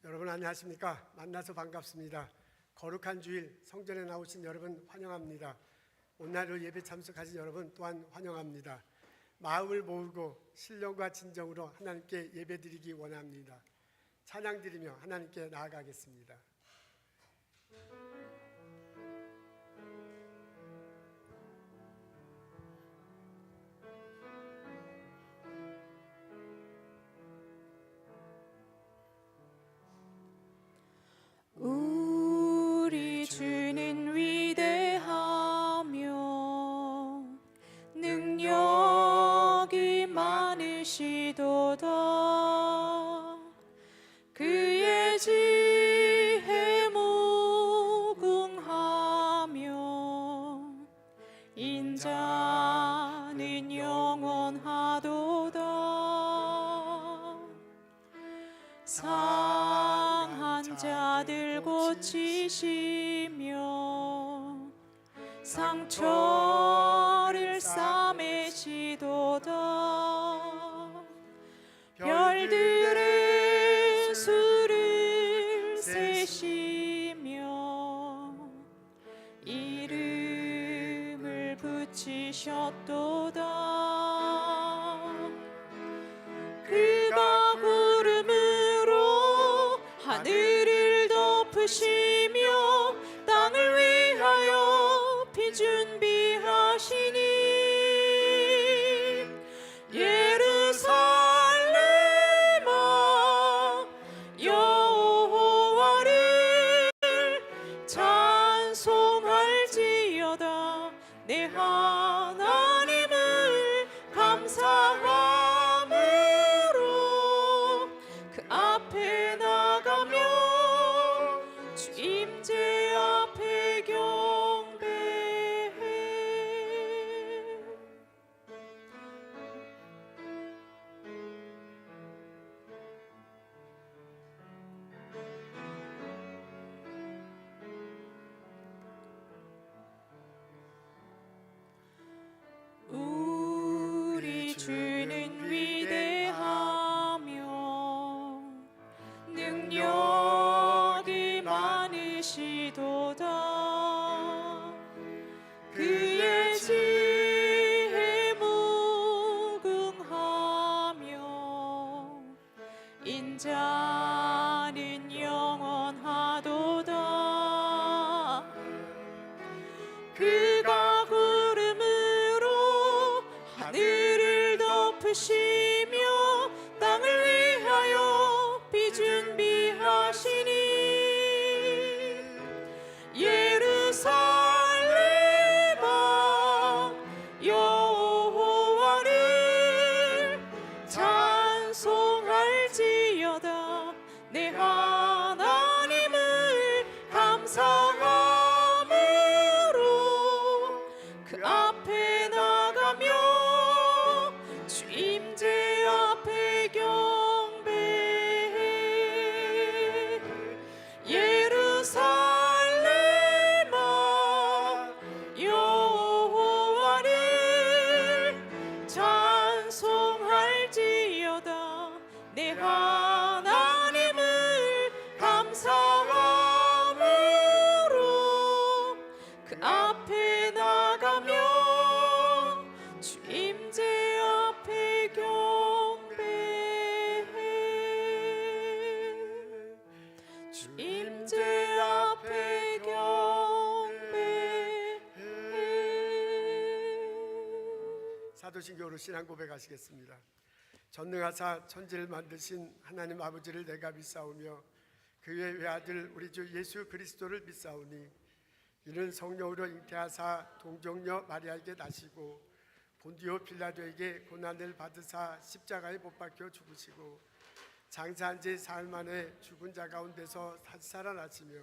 여러분 안녕하십니까? 만나서 반갑습니다. 거룩한 주일 성전에 나오신 여러분 환영합니다. 오늘날 예배 참석하신 여러분 또한 환영합니다. 마음을 모으고 신령과 진정으로 하나님께 예배드리기 원합니다. 찬양드리며 하나님께 나아가겠습니다. 우리 주는 위대하며 능력이 많으시도다. 그의 지혜 무궁하며 인자는 영원하도다. 상한 자들 고치시며 상처를 싸매시도다. 별들의 수를 세시며 이름을 붙이셨도다. 그가 구름으로 하늘을 덮으시며 땅을 위하여 비 준비하시니 예루살렘아 여호와를 찬송할지어다. 내 하나님을 감사함으로 그 앞에 나가며 주 임재 앞에 경배해. 우리 주는 위대하며 능력이 많으시도다. 그의 지혜 무궁하며 인자는 영원하도다. 그가 구름으로 하늘을 덮으시며 땅을 위하여 비 준비하시니 예루살렘아 여호와를 찬송할지어다. 내 하나님을 감사함으로 그 앞에 나가며 주 임재 앞에 경배해. 예루살렘아 여호와를 찬송할지어다. 내 하나님을 감사함으로 그 앞에 나가며 주 임재 앞에 경배해. 주 임재 앞에 경배해. 사도신경으로 신앙 고백하시겠습니다. 전능하사 천지를 만드신 하나님 아버지를 내가 믿사오며 그의 외아들 우리 주 예수 그리스도를 믿사오니 이는 성령으로 잉태하사 동정녀 마리아에게 나시고 본디오 빌라도에게 고난을 받으사 십자가에 못 박혀 죽으시고 장사한 지 사흘 만에 죽은 자 가운데서 다시 살아나시며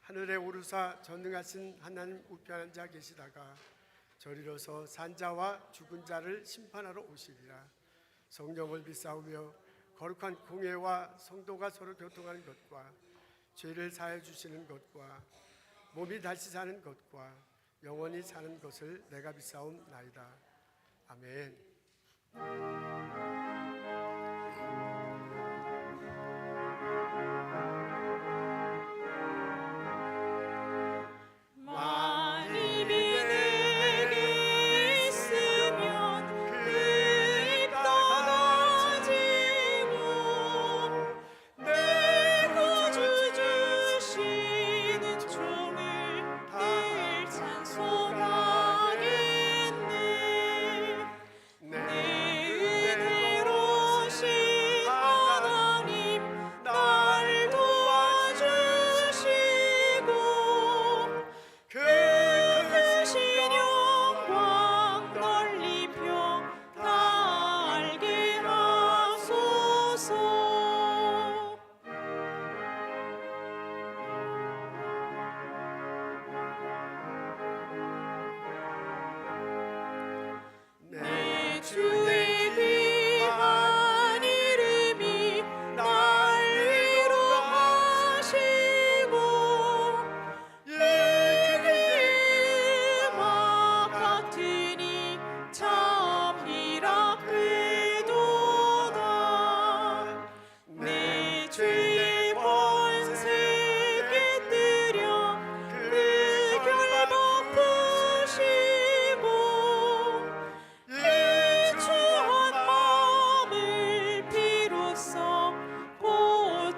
하늘에 오르사 전능하신 하나님 우편한 자 계시다가 저리로서 산자와 죽은 자를 심판하러 오시리라. 성령을 믿사오며 거룩한 공회와 성도가 서로 교통하는 것과 죄를 사해 주시는 것과 몸이 다시 사는 것과 영원히 사는 것을 내가 믿사옵나이다. 아멘.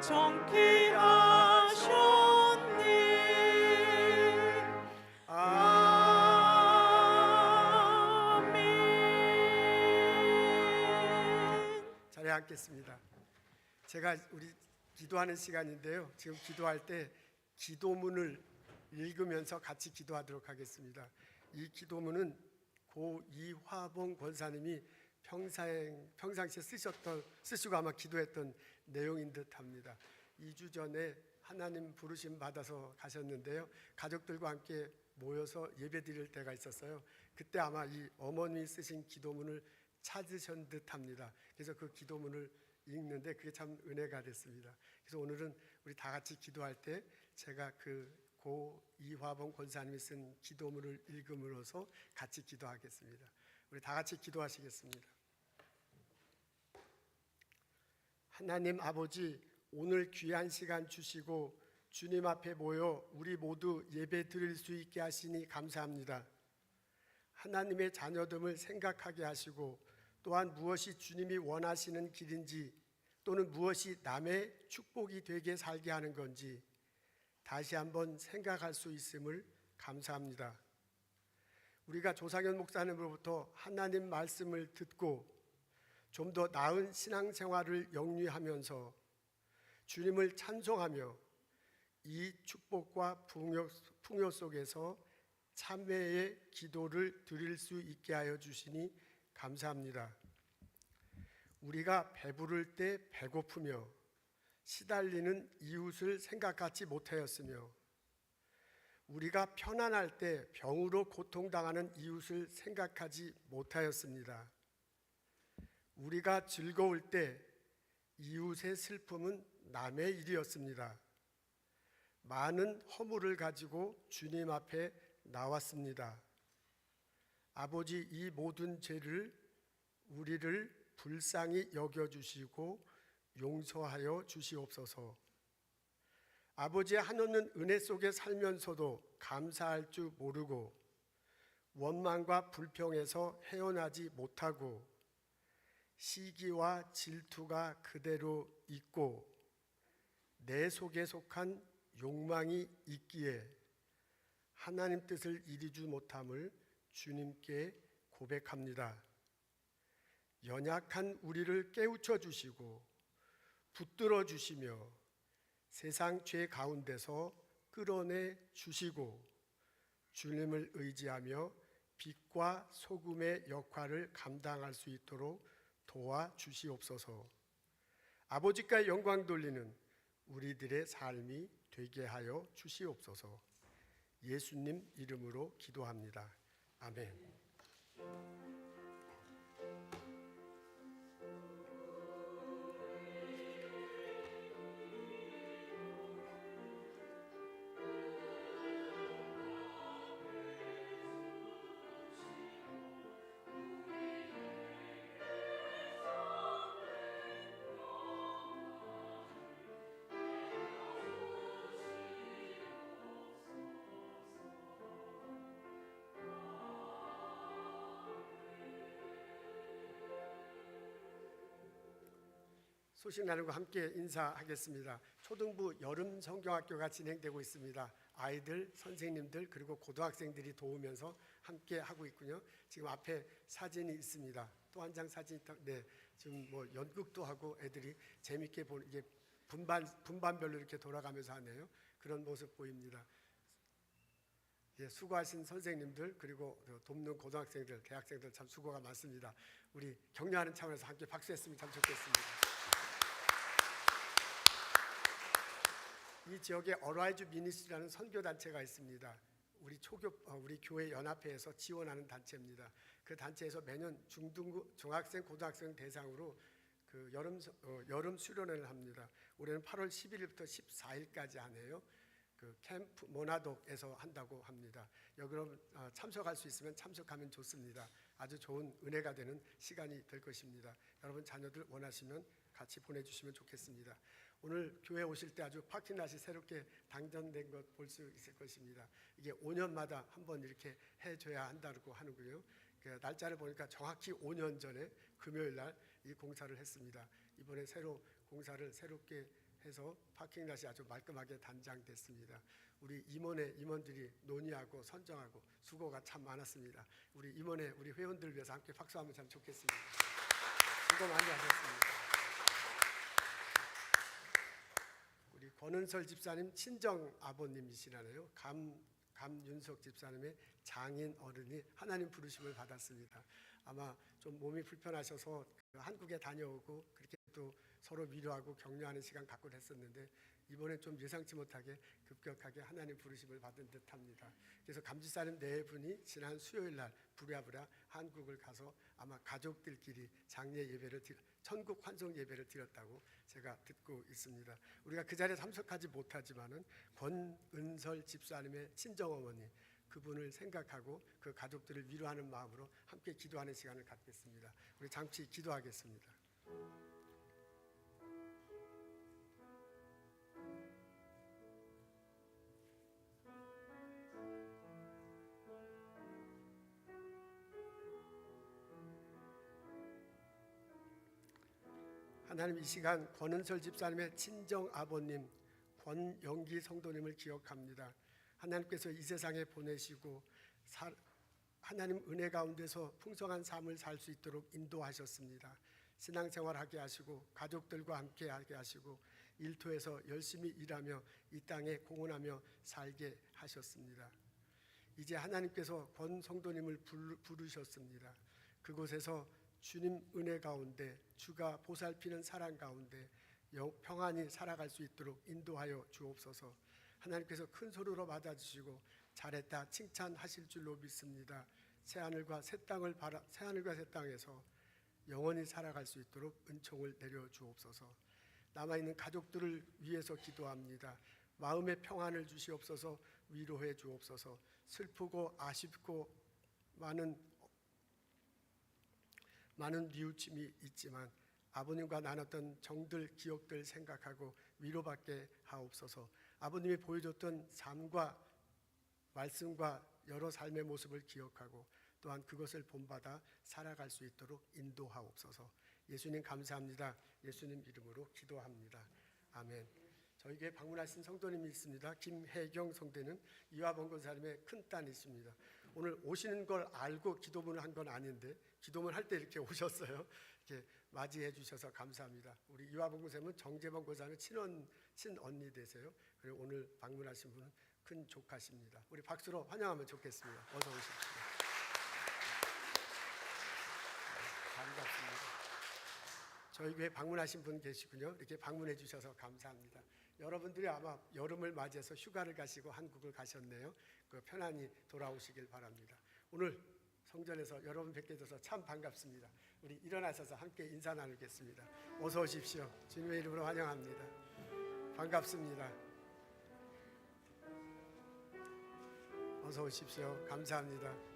정케 하셨네. 아멘. 자리에 앉겠습니다. 제가 우리 기도하는 시간인데요. 지금 기도할 때 기도문을 읽으면서 같이 기도하도록 하겠습니다. 이 기도문은 고 이화봉 권사님이 평상시에 쓰시고 아마 기도했던 내용인 듯합니다. 2주 전에 하나님 부르심 받아서 가셨는데요. 가족들과 함께 모여서 예배드릴 때가 있었어요. 그때 아마 이 어머니 쓰신 기도문을 찾으신 듯합니다. 그래서 그 기도문을 읽는데 그게 참 은혜가 됐습니다. 그래서 오늘은 우리 다 같이 기도할 때 제가 그 고 이화봉 권사님이 쓴 기도문을 읽음으로써 같이 기도하겠습니다. 우리 다 같이 기도하시겠습니다. 하나님 아버지, 오늘 귀한 시간 주시고 주님 앞에 모여 우리 모두 예배 드릴 수 있게 하시니 감사합니다. 하나님의 자녀됨을 생각하게 하시고 또한 무엇이 주님이 원하시는 길인지 또는 무엇이 남의 축복이 되게 살게 하는 건지 다시 한번 생각할 수 있음을 감사합니다. 우리가 조상현 목사님으로부터 하나님 말씀을 듣고 좀 더 나은 신앙생활을 영위하면서 주님을 찬송하며 이 축복과 풍요 속에서 참회의 기도를 드릴 수 있게 하여 주시니 감사합니다. 우리가 배부를 때 배고프며 시달리는 이웃을 생각하지 못하였으며 우리가 편안할 때 병으로 고통당하는 이웃을 생각하지 못하였습니다. 우리가 즐거울 때 이웃의 슬픔은 남의 일이었습니다. 많은 허물을 가지고 주님 앞에 나왔습니다. 아버지, 이 모든 죄를 우리를 불쌍히 여겨주시고 용서하여 주시옵소서. 아버지의 한없는 은혜 속에 살면서도 감사할 줄 모르고 원망과 불평에서 헤어나지 못하고 시기와 질투가 그대로 있고 내 속에 속한 욕망이 있기에 하나님 뜻을 이루지 못함을 주님께 고백합니다. 연약한 우리를 깨우쳐 주시고 붙들어 주시며 세상 죄 가운데서 끌어내 주시고 주님을 의지하며 빛과 소금의 역할을 감당할 수 있도록 도와주시옵소서. 아버지께 영광 돌리는 우리들의 삶이 되게 하여 주시옵소서. 예수님 이름으로 기도합니다. 아멘. 소식 나누고 함께 인사하겠습니다. 초등부 여름 성경학교가 진행되고 있습니다. 아이들, 선생님들 그리고 고등학생들이 도우면서 함께 하고 있군요. 지금 앞에 사진이 있습니다. 또 한 장 사진, 네, 지금 뭐 연극도 하고 애들이 재밌게 보는 이게 분반별로 이렇게 돌아가면서 하네요. 그런 모습 보입니다. 예, 수고하신 선생님들 그리고 돕는 고등학생들, 대학생들 참 수고가 많습니다. 우리 격려하는 차원에서 함께 박수했으면 참 좋겠습니다. 이 지역에 어라이즈 미니스트리라는 선교 단체가 있습니다. 우리 교회 연합회에서 지원하는 단체입니다. 그 단체에서 매년 중학생, 고등학생 대상으로 그 여름 수련회를 합니다. 올해는 8월 11일부터 14일까지 하네요. 그 캠프 모나독에서 한다고 합니다. 여러분 참석할 수 있으면 참석하면 좋습니다. 아주 좋은 은혜가 되는 시간이 될 것입니다. 여러분 자녀들 원하시면 같이 보내주시면 좋겠습니다. 오늘 교회 오실 때 아주 파킹랏이 새롭게 당전된 것 볼 수 있을 것입니다. 이게 5년마다 한번 이렇게 해줘야 한다고 하는군요. 그 날짜를 보니까 정확히 5년 전에 금요일 날 이 공사를 했습니다. 이번에 공사를 새롭게 해서 파킹랏이 아주 말끔하게 단장됐습니다. 우리 임원들이 논의하고 선정하고 수고가 참 많았습니다. 우리 임원회 우리 회원들 위해서 함께 박수하면 참 좋겠습니다. 수고 많이 하셨습니다. 우리 권은설 집사님 친정 아버님이시라네요. 감윤석 집사님의 장인 어른이 하나님 부르심을 받았습니다. 아마 좀 몸이 불편하셔서 한국에 다녀오고 그렇게 또 서로 위로하고 격려하는 시간 갖고 했었는데 이번에 좀 예상치 못하게 급격하게 하나님 부르심을 받은 듯합니다. 그래서 감집사님 네 분이 지난 수요일 날 부랴부랴 한국을 가서 아마 가족들끼리 장례 예배를 천국 환송 예배를 드렸다고 제가 듣고 있습니다. 우리가 그 자리에 참석하지 못하지만은 권은설 집사님의 친정어머니 그분을 생각하고 그 가족들을 위로하는 마음으로 함께 기도하는 시간을 갖겠습니다. 우리 잠시 기도하겠습니다. 하나님, 이 시간 권은설 집사님의 친정 아버님 권영기 성도님을 기억합니다. 하나님께서 이 세상에 보내시고 하나님 은혜 가운데서 풍성한 삶을 살 수 있도록 인도하셨습니다. 신앙생활하게 하시고 가족들과 함께 하게 하시고 일터에서 열심히 일하며 이 땅에 공헌하며 살게 하셨습니다. 이제 하나님께서 권 성도님을 부르셨습니다. 그곳에서 주님 은혜 가운데 주가 보살피는 사랑 가운데 평안히 살아갈 수 있도록 인도하여 주옵소서. 하나님께서 큰 소리로 받아주시고 잘했다 칭찬하실 줄로 믿습니다. 새하늘과 새 땅에서 영원히 살아갈 수 있도록 은총을 내려 주옵소서. 남아있는 가족들을 위해서 기도합니다. 마음의 평안을 주시옵소서. 위로해 주옵소서. 슬프고 아쉽고 많은 뉘우침이 있지만 아버님과 나눴던 정들 기억들 생각하고 위로받게 하옵소서. 아버님이 보여줬던 삶과 말씀과 여러 삶의 모습을 기억하고 또한 그것을 본받아 살아갈 수 있도록 인도하옵소서. 예수님 감사합니다. 예수님 이름으로 기도합니다. 아멘. 저희 교회 방문하신 성도님이 있습니다. 김혜경 성도는 이화봉 권사님의 큰딸이십니다. 오늘 오시는 걸 알고 기도문을 한 건 아닌데 기도문 할 때 이렇게 오셨어요. 이렇게 맞이해 주셔서 감사합니다. 우리 이화봉 권사님은 정재봉 권사님 친언니 되세요. 그리고 오늘 방문하신 분은 큰 조카십니다. 우리 박수로 환영하면 좋겠습니다. 어서 오십시오. 반갑습니다. 저희 교회 방문하신 분 계시군요. 이렇게 방문해 주셔서 감사합니다. 여러분들이 아마 여름을 맞이해서 휴가를 가시고 한국을 가셨네요. 편안히 돌아오시길 바랍니다. 오늘 성전에서 여러분 뵙게 돼서 참 반갑습니다. 우리 일어나셔서 함께 인사 나누겠습니다. 어서 오십시오. 주님의 이름으로 환영합니다. 반갑습니다. 어서 오십시오. 감사합니다.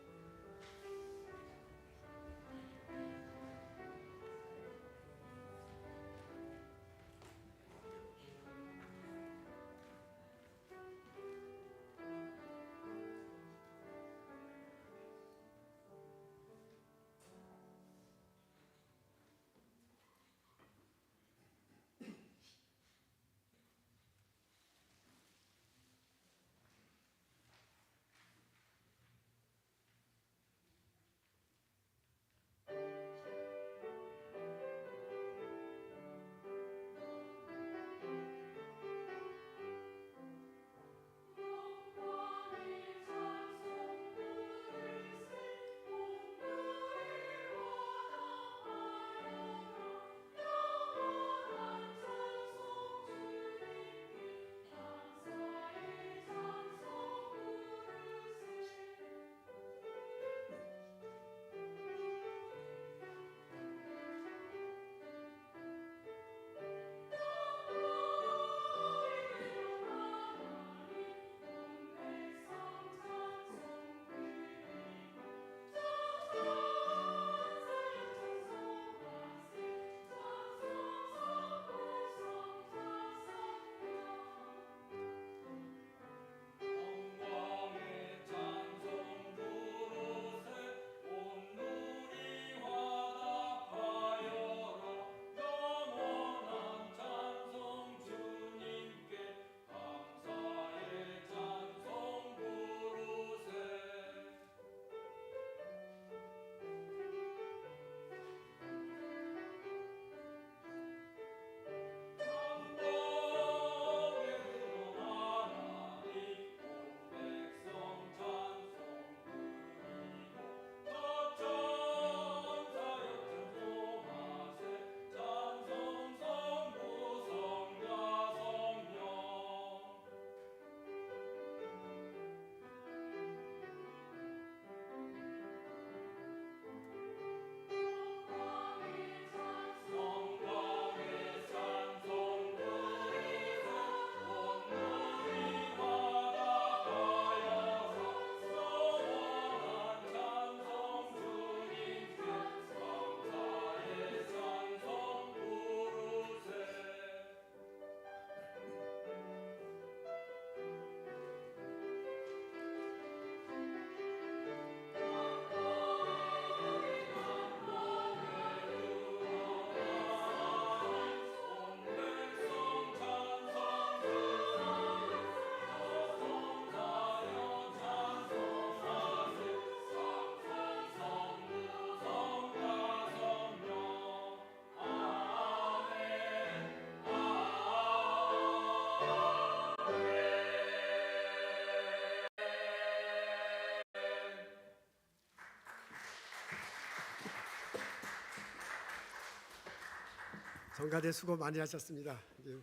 정가대 수고 많이 하셨습니다. 이제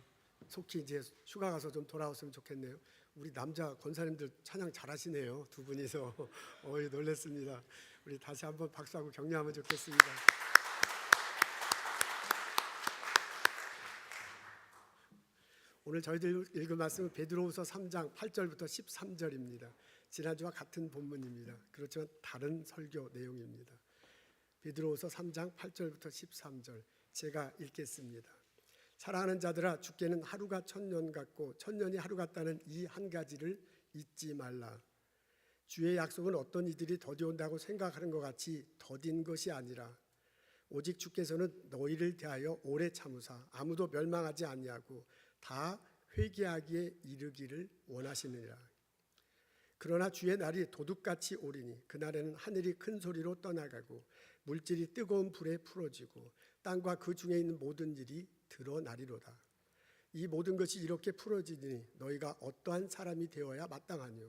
속히 이제 휴가 가서 좀 돌아왔으면 좋겠네요. 우리 남자 권사님들 찬양 잘하시네요. 두 분이서 놀랐습니다. 우리 다시 한번 박수하고 격려하면 좋겠습니다. 오늘 저희들 읽은 말씀은 베드로후서 3장 8절부터 13절입니다. 지난주와 같은 본문입니다. 그렇지만 다른 설교 내용입니다. 베드로후서 3장 8절부터 13절 제가 읽겠습니다. 사랑하는 자들아, 주께는 하루가 천년 같고 천년이 하루 같다는 이 한 가지를 잊지 말라. 주의 약속은 어떤 이들이 더디온다고 생각하는 것 같이 더딘 것이 아니라 오직 주께서는 너희를 대하여 오래 참으사 아무도 멸망하지 아니하고 다 회개하기에 이르기를 원하시느니라. 그러나 주의 날이 도둑같이 오리니 그날에는 하늘이 큰 소리로 떠나가고 물질이 뜨거운 불에 풀어지고 땅과 그 중에 있는 모든 일이 드러나리로다. 이 모든 것이 이렇게 풀어지니 너희가 어떠한 사람이 되어야 마땅하뇨.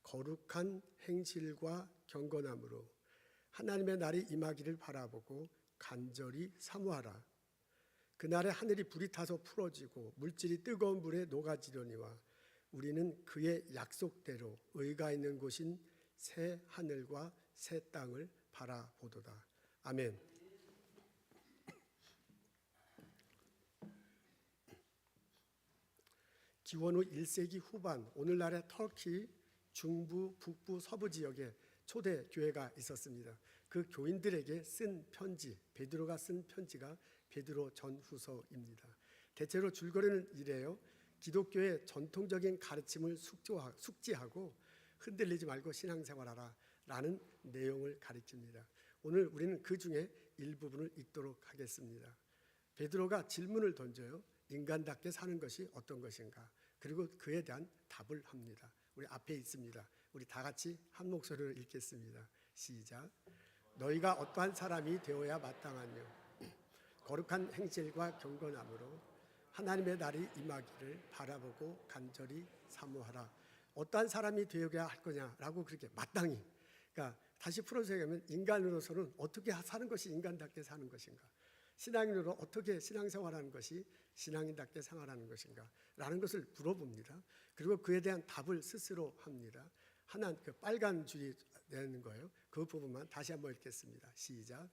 거룩한 행실과 경건함으로 하나님의 날이 임하기를 바라보고 간절히 사모하라. 그날에 하늘이 불이 타서 풀어지고 물질이 뜨거운 불에 녹아지려니와 우리는 그의 약속대로 의가 있는 곳인 새 하늘과 새 땅을 바라보도다. 아멘. 기원 후 1세기 후반 오늘날의 터키 중부, 북부, 서부 지역에 초대 교회가 있었습니다. 그 교인들에게 쓴 편지, 베드로가 쓴 편지가 베드로 전후서입니다. 대체로 줄거리는 이래요. 기독교의 전통적인 가르침을 숙지하고 흔들리지 말고 신앙생활하라 라는 내용을 가르칩니다. 오늘 우리는 그 중에 일부분을 읽도록 하겠습니다. 베드로가 질문을 던져요. 인간답게 사는 것이 어떤 것인가? 그리고 그에 대한 답을 합니다. 우리 앞에 있습니다. 우리 다 같이 한 목소리로 읽겠습니다. 시작. 너희가 어떠한 사람이 되어야 마땅하뇨. 거룩한 행실과 경건함으로 하나님의 날이 임하기를 바라보고 간절히 사모하라. 어떠한 사람이 되어야 할 거냐라고 그렇게 마땅히. 그러니까 다시 풀어서 얘기하면 인간으로서는 어떻게 사는 것이 인간답게 사는 것인가? 신앙인으로 어떻게 신앙생활하는 것이 신앙인답게 생활하는 것인가? 라는 것을 물어봅니다. 그리고 그에 대한 답을 스스로 합니다. 하나 그 빨간 줄이 내는 거예요. 그 부분만 다시 한번 읽겠습니다. 시작.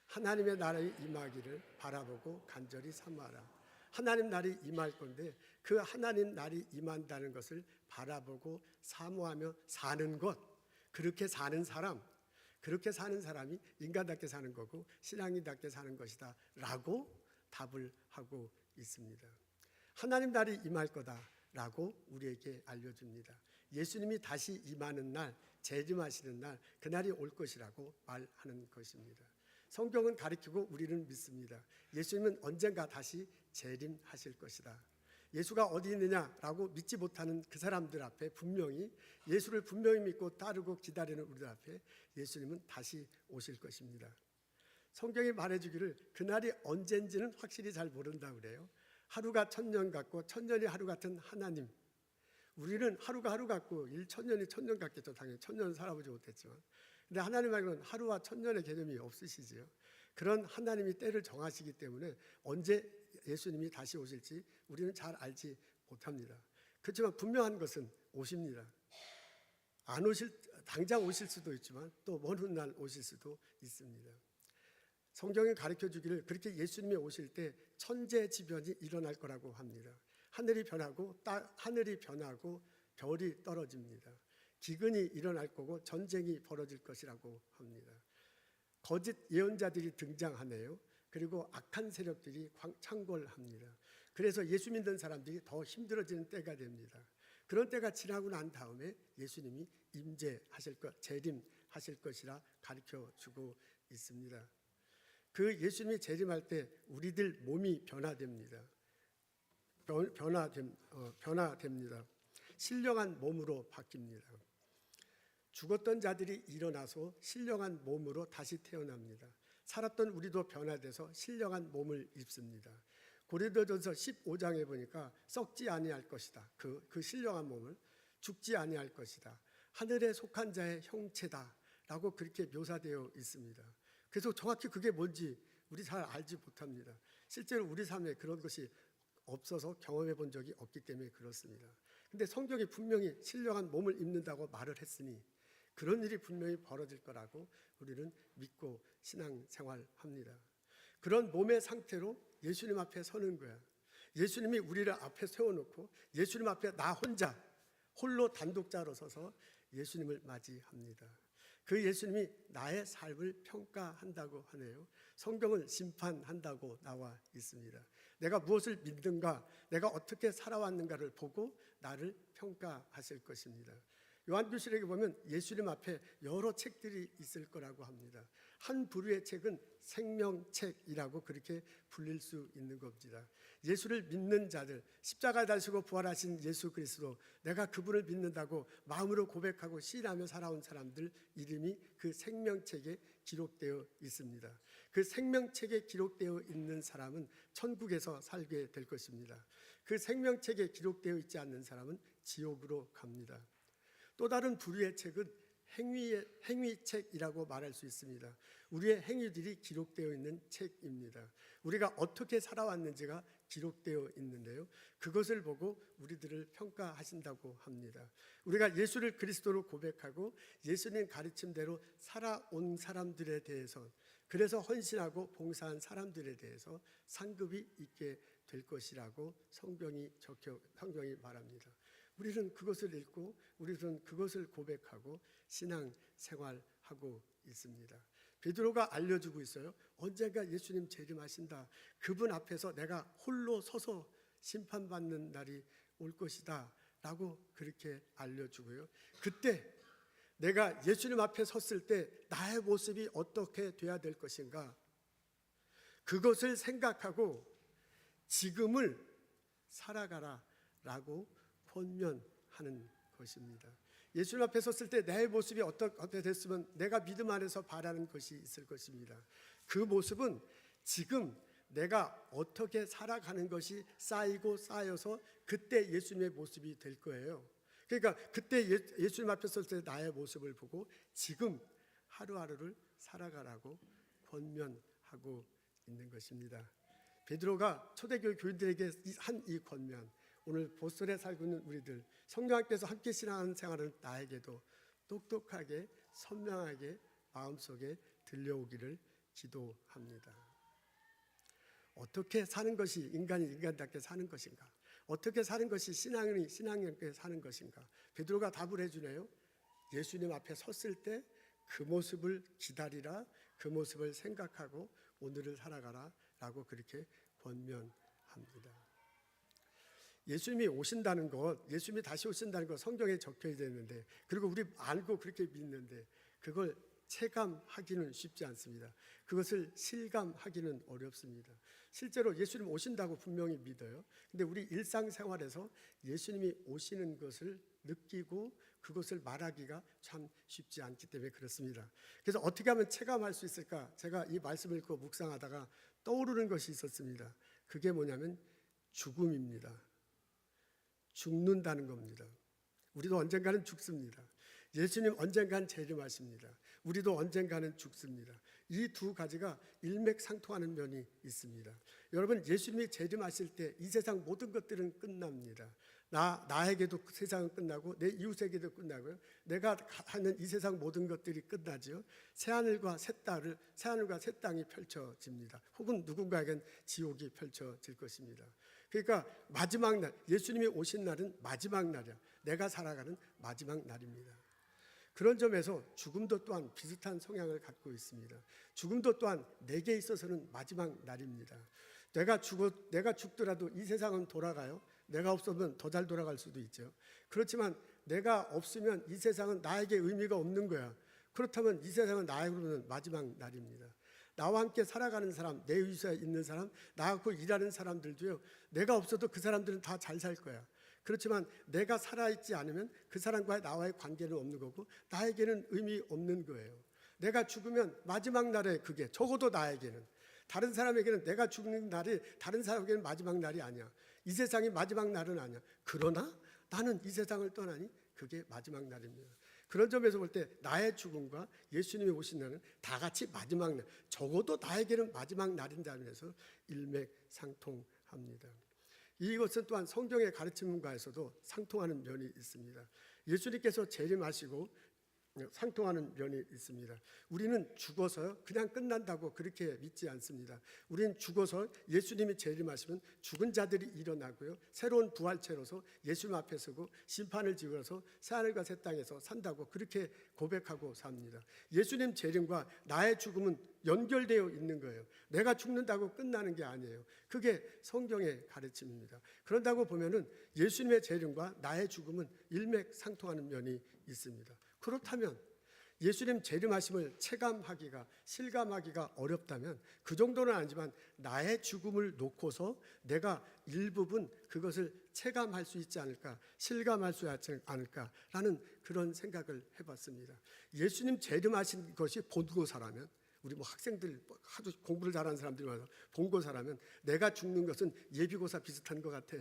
하나님의 날이 임하기를 바라보고 간절히 사모하라. 하나님 날이 임할 건데 그 하나님 날이 임한다는 것을 바라보고 사모하며 사는 것, 그렇게 사는 사람, 그렇게 사는 사람이 인간답게 사는 거고 신앙인답게 사는 것이다 라고 답을 하고 있습니다. 하나님 날이 임할 거다라고 우리에게 알려줍니다. 예수님이 다시 임하는 날, 재림하시는 날, 그날이 올 것이라고 말하는 것입니다. 성경은 가리키고 우리는 믿습니다. 예수님은 언젠가 다시 재림하실 것이다. 예수가 어디 있느냐라고 믿지 못하는 그 사람들 앞에 분명히 예수를 분명히 믿고 따르고 기다리는 우리들 앞에 예수님은 다시 오실 것입니다. 성경이 말해주기를 그날이 언젠지는 확실히 잘 모른다고 그래요. 하루가 천년 같고 천년이 하루 같은 하나님. 우리는 하루가 하루 같고 천년이 천년 같겠죠. 당연히 천년 살아보지 못했지만. 근데 하나님에게는 하루와 천년의 개념이 없으시지요. 그런 하나님이 때를 정하시기 때문에 언제 예수님이 다시 오실지 우리는 잘 알지 못합니다. 그렇지만 분명한 것은 오십니다. 안 오실 당장 오실 수도 있지만 또 먼 훗날 오실 수도 있습니다. 성경이 가르쳐 주기를 그렇게 예수님이 오실 때 천재지변이 일어날 거라고 합니다. 하늘이 변하고 하늘이 변하고 별이 떨어집니다. 기근이 일어날 거고 전쟁이 벌어질 것이라고 합니다. 거짓 예언자들이 등장하네요. 그리고 악한 세력들이 창궐합니다. 그래서 예수 믿는 사람들이 더 힘들어지는 때가 됩니다. 그런 때가 지나고 난 다음에 예수님이 임재하실 것, 재림하실 것이라 가르쳐 주고 있습니다. 그 예수님이 재림할 때 우리들 몸이 변화됩니다. 변화됩니다. 신령한 몸으로 바뀝니다. 죽었던 자들이 일어나서 신령한 몸으로 다시 태어납니다. 살았던 우리도 변화돼서 신령한 몸을 입습니다. 고린도전서 15장에 보니까 썩지 아니할 것이다. 그 신령한 몸을 죽지 아니할 것이다. 하늘에 속한 자의 형체다라고 그렇게 묘사되어 있습니다. 그래서 정확히 그게 뭔지 우리 잘 알지 못합니다. 실제로 우리 삶에 그런 것이 없어서 경험해 본 적이 없기 때문에 그렇습니다. 근데 성경이 분명히 신령한 몸을 입는다고 말을 했으니 그런 일이 분명히 벌어질 거라고 우리는 믿고 신앙생활합니다. 그런 몸의 상태로 예수님 앞에 서는 거야. 예수님이 우리를 앞에 세워놓고 예수님 앞에 나 혼자 홀로 단독자로 서서 예수님을 맞이합니다. 그 예수님이 나의 삶을 평가한다고 하네요. 성경을 심판한다고 나와 있습니다. 내가 무엇을 믿는가, 내가 어떻게 살아왔는가를 보고 나를 평가하실 것입니다. 요한계시록에 보면 예수님 앞에 여러 책들이 있을 거라고 합니다. 한 부류의 책은 생명책이라고 그렇게 불릴 수 있는 겁니다. 예수를 믿는 자들, 십자가에 달리시고 부활하신 예수 그리스도, 내가 그분을 믿는다고 마음으로 고백하고 시인하며 살아온 사람들 이름이 그 생명책에 기록되어 있습니다. 그 생명책에 기록되어 있는 사람은 천국에서 살게 될 것입니다. 그 생명책에 기록되어 있지 않는 사람은 지옥으로 갑니다. 또 다른 부류의 책은 행위책이라고 말할 수 있습니다. 우리의 행위들이 기록되어 있는 책입니다. 우리가 어떻게 살아왔는지가 기록되어 있는데요. 그것을 보고 우리들을 평가하신다고 합니다. 우리가 예수를 그리스도로 고백하고 예수님 가르침대로 살아온 사람들에 대해서, 그래서 헌신하고 봉사한 사람들에 대해서 상급이 있게 될 것이라고 성경이 말합니다. 우리는 그것을 읽고 우리는 그것을 고백하고 신앙 생활하고 있습니다. 베드로가 알려주고 있어요. 언젠가 예수님 재림하신다. 그분 앞에서 내가 홀로 서서 심판받는 날이 올 것이다 라고 그렇게 알려주고요. 그때 내가 예수님 앞에 섰을 때 나의 모습이 어떻게 돼야 될 것인가, 그것을 생각하고 지금을 살아가라 라고 권면하는 것입니다. 예수님 앞에 섰을 때 내 모습이 어떻게 됐으면 내가 믿음 안에서 바라는 것이 있을 것입니다. 그 모습은 지금 내가 어떻게 살아가는 것이 쌓이고 쌓여서 그때 예수님의 모습이 될 거예요. 그러니까 그때 예수님 앞에 섰을 때 나의 모습을 보고 지금 하루하루를 살아가라고 권면하고 있는 것입니다. 베드로가 초대교회 교인들에게 한 이 권면, 오늘 보스턴에 살고 있는 우리들, 성령께서 함께 신앙하는 생활은 나에게도 똑똑하게 선명하게 마음속에 들려오기를 기도합니다. 어떻게 사는 것이 인간이 인간답게 사는 것인가? 어떻게 사는 것이 신앙인이 신앙인답게 사는 것인가? 베드로가 답을 해주네요. 예수님 앞에 섰을 때 그 모습을 기다리라, 그 모습을 생각하고 오늘을 살아가라 라고 그렇게 권면합니다. 예수님이 오신다는 것, 예수님이 다시 오신다는 것 성경에 적혀 있는데, 그리고 우리 알고 그렇게 믿는데 그걸 체감하기는 쉽지 않습니다. 그것을 실감하기는 어렵습니다. 실제로 예수님 오신다고 분명히 믿어요. 근데 우리 일상생활에서 예수님이 오시는 것을 느끼고 그것을 말하기가 참 쉽지 않기 때문에 그렇습니다. 그래서 어떻게 하면 체감할 수 있을까? 제가 이 말씀을 읽고 묵상하다가 떠오르는 것이 있었습니다. 그게 뭐냐면 죽음입니다. 죽는다는 겁니다. 우리도 언젠가는 죽습니다. 예수님 언젠가는 재림하십니다. 우리도 언젠가는 죽습니다. 이 두 가지가 일맥상통하는 면이 있습니다. 여러분, 예수님이 재림하실 때 이 세상 모든 것들은 끝납니다. 나에게도 세상은 끝나고 내 이웃에게도 끝나고요. 내가 하는 이 세상 모든 것들이 끝나죠. 새하늘과 새 땅이 펼쳐집니다. 혹은 누군가에겐 지옥이 펼쳐질 것입니다. 그러니까 마지막 날, 예수님이 오신 날은 마지막 날이야. 내가 살아가는 마지막 날입니다. 그런 점에서 죽음도 또한 비슷한 성향을 갖고 있습니다. 죽음도 또한 내게 있어서는 마지막 날입니다. 내가 죽더라도 이 세상은 돌아가요. 내가 없으면 더 잘 돌아갈 수도 있죠. 그렇지만 내가 없으면 이 세상은 나에게 의미가 없는 거야. 그렇다면 이 세상은 나에게로는 마지막 날입니다. 나와 함께 살아가는 사람, 내 위에 있는 사람, 나하고 그 일하는 사람들도요, 내가 없어도 그 사람들은 다 잘 살 거야. 그렇지만 내가 살아있지 않으면 그 사람과의 나와의 관계는 없는 거고 나에게는 의미 없는 거예요. 내가 죽으면 마지막 날에 그게 적어도 나에게는, 다른 사람에게는 내가 죽는 날이 다른 사람에게는 마지막 날이 아니야. 이 세상이 마지막 날은 아니야. 그러나 나는 이 세상을 떠나니 그게 마지막 날입니다. 그런 점에서 볼 때 나의 죽음과 예수님이 오신 날은 다 같이 마지막 날, 적어도 나에게는 마지막 날인다면서 일맥상통합니다. 이것은 또한 성경의 가르침문가에서도 상통하는 면이 있습니다. 예수님께서 재림하시고 상통하는 면이 있습니다. 우리는 죽어서 그냥 끝난다고 그렇게 믿지 않습니다. 우리는 죽어서 예수님이 재림하시면 죽은 자들이 일어나고요, 새로운 부활체로서 예수님 앞에 서고 심판을 지어서 새하늘과 새 땅에서 산다고 그렇게 고백하고 삽니다. 예수님 재림과 나의 죽음은 연결되어 있는 거예요. 내가 죽는다고 끝나는 게 아니에요. 그게 성경의 가르침입니다. 그런다고 보면은 예수님의 재림과 나의 죽음은 일맥상통하는 면이 있습니다. 그렇다면 예수님 재림하심을 체감하기가, 실감하기가 어렵다면 그 정도는 아니지만 나의 죽음을 놓고서 내가 일부분 그것을 체감할 수 있지 않을까, 실감할 수 있지 않을까라는 그런 생각을 해봤습니다. 예수님 재림하신 것이 본고사라면, 우리 학생들 하도 공부를 잘하는 사람들이 와서 본고사라면 내가 죽는 것은 예비고사 비슷한 것 같아.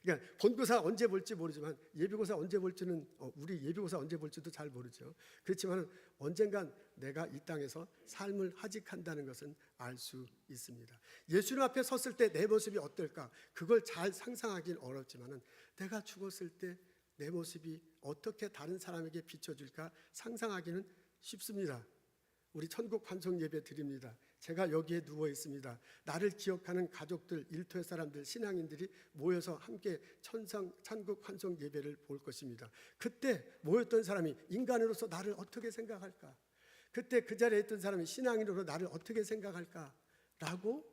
그러니까 본고사 언제 볼지 모르지만 예비고사 언제 볼지는 우리 예비고사 언제 볼지도 잘 모르죠. 그렇지만 언젠간 내가 이 땅에서 삶을 하직한다는 것은 알 수 있습니다. 예수님 앞에 섰을 때 내 모습이 어떨까? 그걸 잘 상상하기는 어렵지만은 내가 죽었을 때 내 모습이 어떻게 다른 사람에게 비춰질까 상상하기는 쉽습니다. 우리 천국 환송 예배 드립니다. 제가 여기에 누워 있습니다. 나를 기억하는 가족들, 일터의 사람들, 신앙인들이 모여서 함께 천국 환송 예배를 볼 것입니다. 그때 모였던 사람이 인간으로서 나를 어떻게 생각할까? 그때 그 자리에 있던 사람이 신앙인으로 나를 어떻게 생각할까? 라고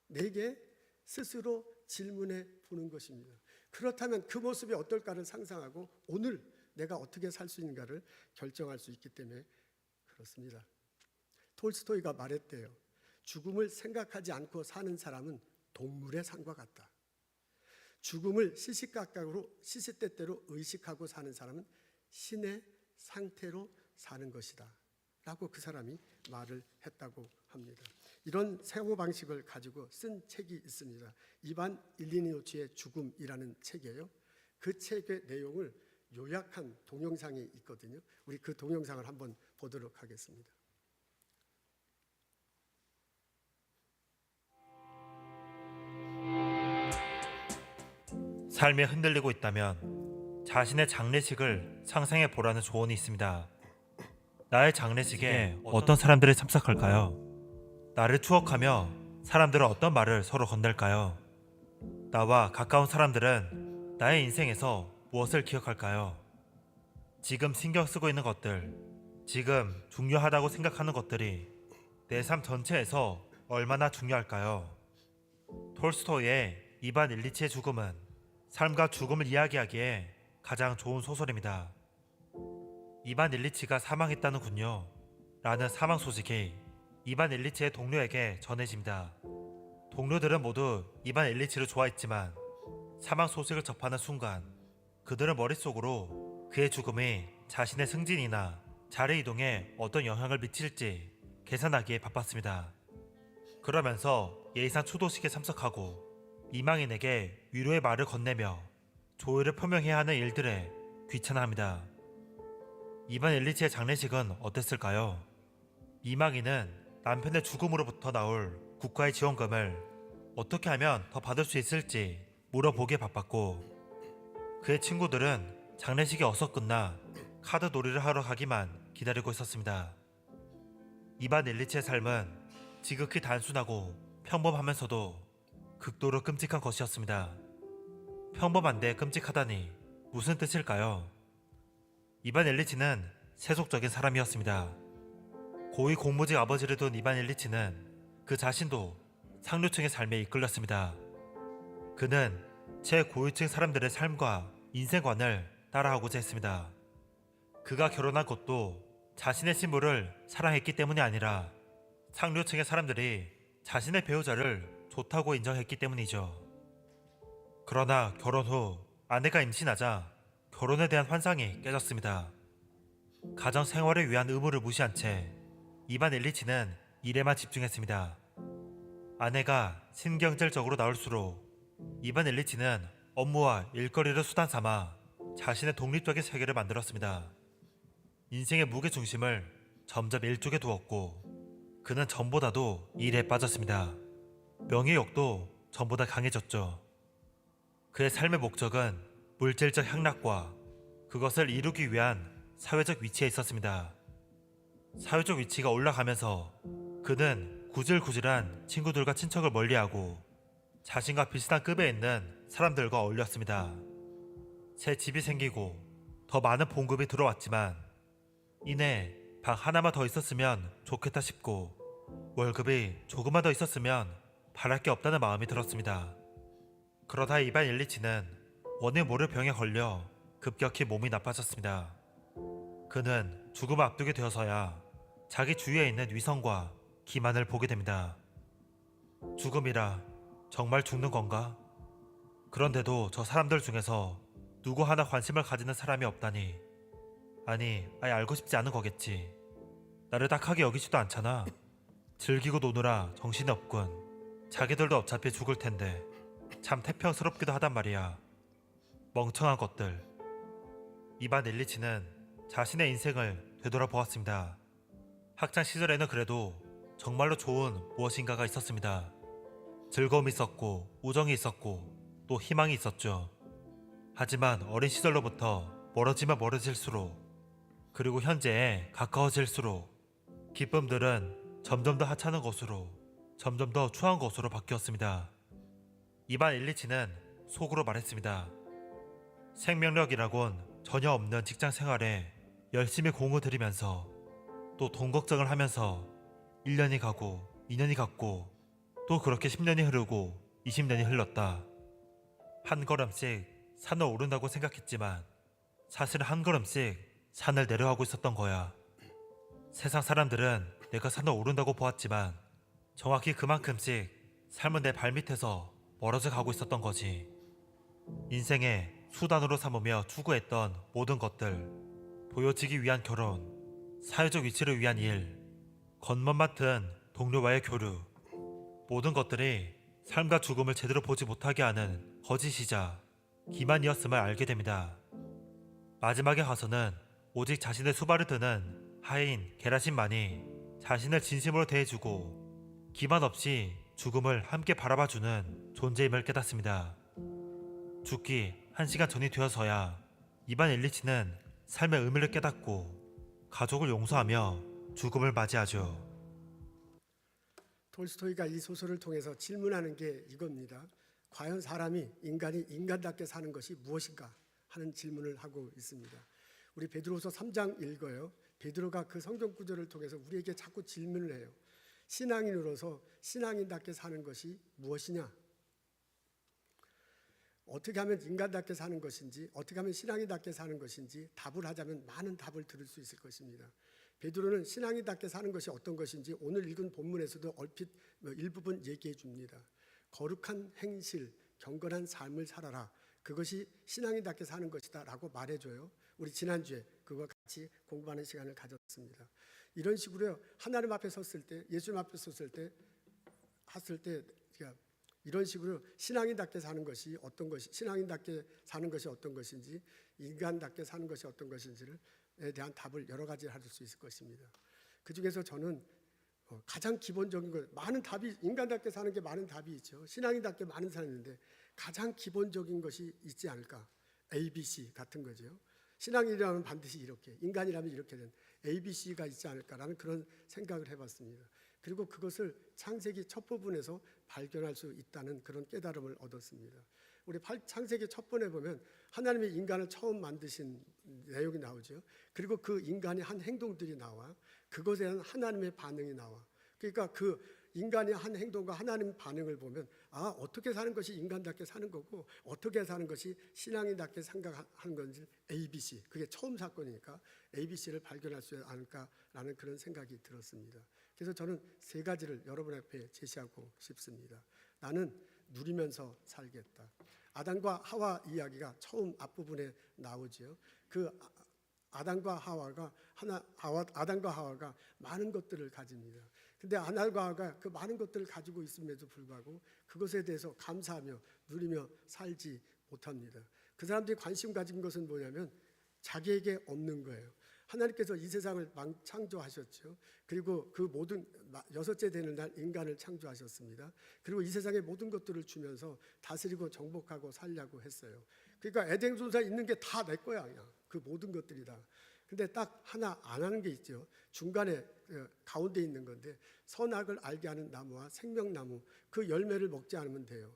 내게 스스로 질문해 보는 것입니다. 그렇다면 그 모습이 어떨까를 상상하고 오늘 내가 어떻게 살 수 있는가를 결정할 수 있기 때문에 그렇습니다. 톨스토이가 말했대요. 죽음을 생각하지 않고 사는 사람은 동물의 삶과 같다. 죽음을 시시각각으로 시시때때로 의식하고 사는 사람은 신의 상태로 사는 것이다 라고 그 사람이 말을 했다고 합니다. 이런 사고방식을 가지고 쓴 책이 있습니다. 이반 일리노치의 죽음이라는 책이에요. 그 책의 내용을 요약한 동영상이 있거든요. 우리 그 동영상을 한번 보도록 하겠습니다. 삶에 흔들리고 있다면 자신의 장례식을 상상해 보라는 조언이 있습니다. 나의 장례식에 어떤 사람들이 참석할까요? 나를 추억하며 사람들은 어떤 말을 서로 건넬까요? 나와 가까운 사람들은 나의 인생에서 무엇을 기억할까요? 지금 신경 쓰고 있는 것들, 지금 중요하다고 생각하는 것들이 내 삶 전체에서 얼마나 중요할까요? 톨스토이의 이반 일리치의 죽음은 삶과 죽음을 이야기하기에 가장 좋은 소설입니다. 이반 일리치가 사망했다는군요 라는 사망 소식이 이반 일리치의 동료에게 전해집니다. 동료들은 모두 이반 일리치를 좋아했지만 사망 소식을 접하는 순간 그들은 머릿속으로 그의 죽음이 자신의 승진이나 자리 이동에 어떤 영향을 미칠지 계산하기에 바빴습니다. 그러면서 예의상 추도식에 참석하고 이망인에게 위로의 말을 건네며 조의를 표명해야 하는 일들에 귀찮아합니다. 이반 일리치의 장례식은 어땠을까요? 이망인은 남편의 죽음으로부터 나올 국가의 지원금을 어떻게 하면 더 받을 수 있을지 물어보기에 바빴고 그의 친구들은 장례식이 어서 끝나 카드 놀이를 하러 가기만 기다리고 있었습니다. 이반 일리치의 삶은 지극히 단순하고 평범하면서도 극도로 끔찍한 것이었습니다. 평범한데 끔찍하다니 무슨 뜻일까요? 이반 일리치는 세속적인 사람이었습니다. 고위 공무직 아버지를 둔 이반 일리치는 그 자신도 상류층의 삶에 이끌렸습니다. 그는 최고위층 사람들의 삶과 인생관을 따라하고자 했습니다. 그가 결혼한 것도 자신의 신부를 사랑했기 때문이 아니라 상류층의 사람들이 자신의 배우자를 좋다고 인정했기 때문이죠. 그러나 결혼 후 아내가 임신하자 결혼에 대한 환상이 깨졌습니다. 가정 생활을 위한 의무를 무시한 채 이반 일리치는 일에만 집중했습니다. 아내가 신경질적으로 나올수록 이반 일리치는 업무와 일거리를 수단 삼아 자신의 독립적인 세계를 만들었습니다. 인생의 무게 중심을 점점 일 쪽에 두었고 그는 전보다도 일에 빠졌습니다. 명예욕도 전보다 강해졌죠. 그의 삶의 목적은 물질적 향락과 그것을 이루기 위한 사회적 위치에 있었습니다. 사회적 위치가 올라가면서 그는 구질구질한 친구들과 친척을 멀리하고 자신과 비슷한 급에 있는 사람들과 어울렸습니다. 새 집이 생기고 더 많은 봉급이 들어왔지만 이내 방 하나만 더 있었으면 좋겠다 싶고 월급이 조금만 더 있었으면 바랄 게 없다는 마음이 들었습니다. 그러다 이반 일리치는 원해 모를 병에 걸려 급격히 몸이 나빠졌습니다. 그는 죽음을 앞두게 되어서야 자기 주위에 있는 위성과 기만을 보게 됩니다. 죽음이라 정말 죽는 건가? 그런데도 저 사람들 중에서 누구 하나 관심을 가지는 사람이 없다니. 아니, 아예 알고 싶지 않은 거겠지. 나를 딱하게 여기지도 않잖아. 즐기고 노느라 정신이 없군. 자기들도 어차피 죽을 텐데 참 태평스럽기도 하단 말이야. 멍청한 것들. 이반 일리치는 자신의 인생을 되돌아보았습니다. 학창 시절에는 그래도 정말로 좋은 무엇인가가 있었습니다. 즐거움이 있었고 우정이 있었고 또 희망이 있었죠. 하지만 어린 시절로부터 멀어지면 멀어질수록 그리고 현재에 가까워질수록 기쁨들은 점점 더 하찮은 것으로 점점 더 추한 것으로 바뀌었습니다. 이반 일리치는 속으로 말했습니다. 생명력이라곤 전혀 없는 직장 생활에 열심히 공을 들이면서 또 돈 걱정을 하면서 1년이 가고 2년이 갔고 또 그렇게 10년이 흐르고 20년이 흘렀다. 한 걸음씩 산을 오른다고 생각했지만 사실 한 걸음씩 산을 내려가고 있었던 거야. 세상 사람들은 내가 산을 오른다고 보았지만 정확히 그만큼씩 삶은 내 발밑에서 멀어져 가고 있었던 거지. 인생의 수단으로 삼으며 추구했던 모든 것들, 보여지기 위한 결혼, 사회적 위치를 위한 일, 겉멋 맡은 동료와의 교류, 모든 것들이 삶과 죽음을 제대로 보지 못하게 하는 거짓이자 기만이었음을 알게 됩니다. 마지막에 가서는 오직 자신의 수발을 드는 하인 게라신만이 자신을 진심으로 대해주고 기만 없이 죽음을 함께 바라봐주는 존재임을 깨닫습니다. 죽기 1시간 전이 되어서야 이반 일리치는 삶의 의미를 깨닫고 가족을 용서하며 죽음을 맞이하죠. 톨스토이가 이 소설을 통해서 질문하는 게 이겁니다. 과연 인간이 인간답게 사는 것이 무엇인가 하는 질문을 하고 있습니다. 우리 베드로서 3장 읽어요. 베드로가 그 성경 구절을 통해서 우리에게 자꾸 질문을 해요. 신앙인으로서 신앙인답게 사는 것이 무엇이냐? 어떻게 하면 인간답게 사는 것인지, 어떻게 하면 신앙인답게 사는 것인지 답을 하자면 많은 답을 들을 수 있을 것입니다. 베드로는 신앙인답게 사는 것이 어떤 것인지 오늘 읽은 본문에서도 얼핏 일부분 얘기해 줍니다. 거룩한 행실, 경건한 삶을 살아라. 그것이 신앙인답게 사는 것이다 라고 말해줘요. 우리 지난주에 그거 같이 공부하는 시간을 가졌습니다. 이런 식으로 하나님 앞에 섰을 때, 예수님 앞에 섰을 때 이런 식으로 신앙인답게 사는 것이 어떤 것이, 신앙인답게 사는 것이 어떤 것인지, 인간답게 사는 것이 어떤 것인지에 대한 답을 여러 가지 할 수 있을 것입니다. 그 중에서 저는 가장 기본적인 것, 많은 답이, 인간답게 사는 게 많은 답이 있죠. 신앙인답게 많은 사람이 있는데 가장 기본적인 것이 있지 않을까? ABC 같은 거죠. 신앙이라면 반드시 이렇게, 인간이라면 이렇게 된 ABC가 있지 않을까라는 그런 생각을 해봤습니다. 그리고 그것을 창세기 첫 부분에서 발견할 수 있다는 그런 깨달음을 얻었습니다. 우리 창세기 첫 번에 보면 하나님이 인간을 처음 만드신 내용이 나오죠. 그리고 그 인간의 한 행동들이 나와, 그것에 대한 하나님의 반응이 나와. 그러니까 그 인간의 한 행동과 하나님 반응을 보면 어떻게 사는 것이 인간답게 사는 거고 어떻게 사는 것이 신앙인답게 생각하는 건지 ABC, 그게 처음 사건이니까 ABC를 발견할 수 않을까라는 그런 생각이 들었습니다. 그래서 저는 세 가지를 여러분 앞에 제시하고 싶습니다. 나는 누리면서 살겠다. 아담과 하와 이야기가 처음 앞부분에 나오지요. 그 아담과 하와가 많은 것들을 가집니다. 근데 아담과 하와가 그 많은 것들을 가지고 있음에도 불구하고 그것에 대해서 감사하며 누리며 살지 못합니다. 그 사람들이 관심 가진 것은 뭐냐면 자기에게 없는 거예요. 하나님께서 이 세상을 창조하셨죠. 그리고 그 모든 여섯째 되는 날 인간을 창조하셨습니다. 그리고 이 세상의 모든 것들을 주면서 다스리고 정복하고 살려고 했어요. 그러니까 에덴 동산에 있는 게 다 내 거야, 그냥 그 모든 것들이 다. 근데 딱 하나 안 하는 게 있죠. 중간에 가운데 있는 건데 선악을 알게 하는 나무와 생명나무 그 열매를 먹지 않으면 돼요.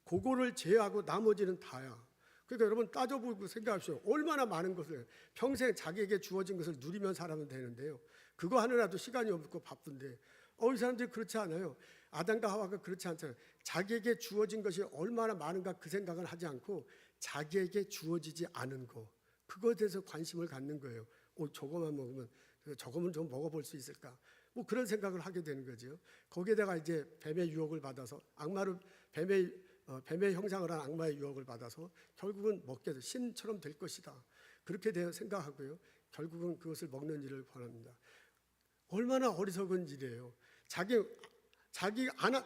그거를 제외하고 나머지는 다야. 그러니까 여러분 따져보고 생각하십시오. 얼마나 많은 것을 평생 자기에게 주어진 것을 누리면 살아면 되는데요. 그거 하느라도 시간이 없고 바쁜데 이 사람들이 그렇지 않아요. 아담과 하와가 그렇지 않잖아요. 자기에게 주어진 것이 얼마나 많은가 그 생각을 하지 않고 자기에게 주어지지 않은 거 그거에 대해서 관심을 갖는 거예요. 저거만 먹으면 저거면 좀 먹어볼 수 있을까? 뭐 그런 생각을 하게 되는 거죠. 거기에다가 이제 뱀의 유혹을 받아서 뱀의 형상을 한 악마의 유혹을 받아서 결국은 먹게 돼 신처럼 될 것이다. 그렇게 되어 생각하고요. 결국은 그것을 먹는 일을 권합니다. 얼마나 어리석은 일이에요.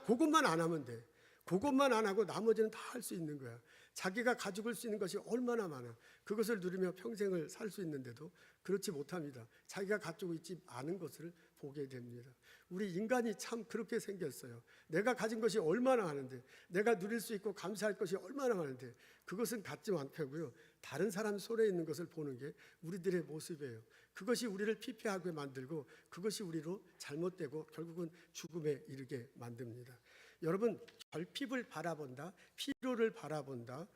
그것만 안 하면 돼. 그것만 안 하고 나머지는 다 할 수 있는 거야. 자기가 가지고 올 수 있는 것이 얼마나 많아. 그것을 누리며 평생을 살 수 있는데도 그렇지 못합니다. 자기가 가지고 있지 않은 것을 보게 됩니다. 우리 인간이 참 그렇게 생겼어요. 내가 가진 것이 얼마나 많은데, 내가 누릴 수 있고 감사할 것이 얼마나 많은데 그것은 갖지 않고요. 다른 사람 손에 있는 것을 보는 게 우리들의 모습이에요. 그것이 우리를 피폐하게 만들고 그것이 우리로 잘못되고 결국은 죽음에 이르게 만듭니다. 여러분 결핍을 바라본다, 필요를 바라본다.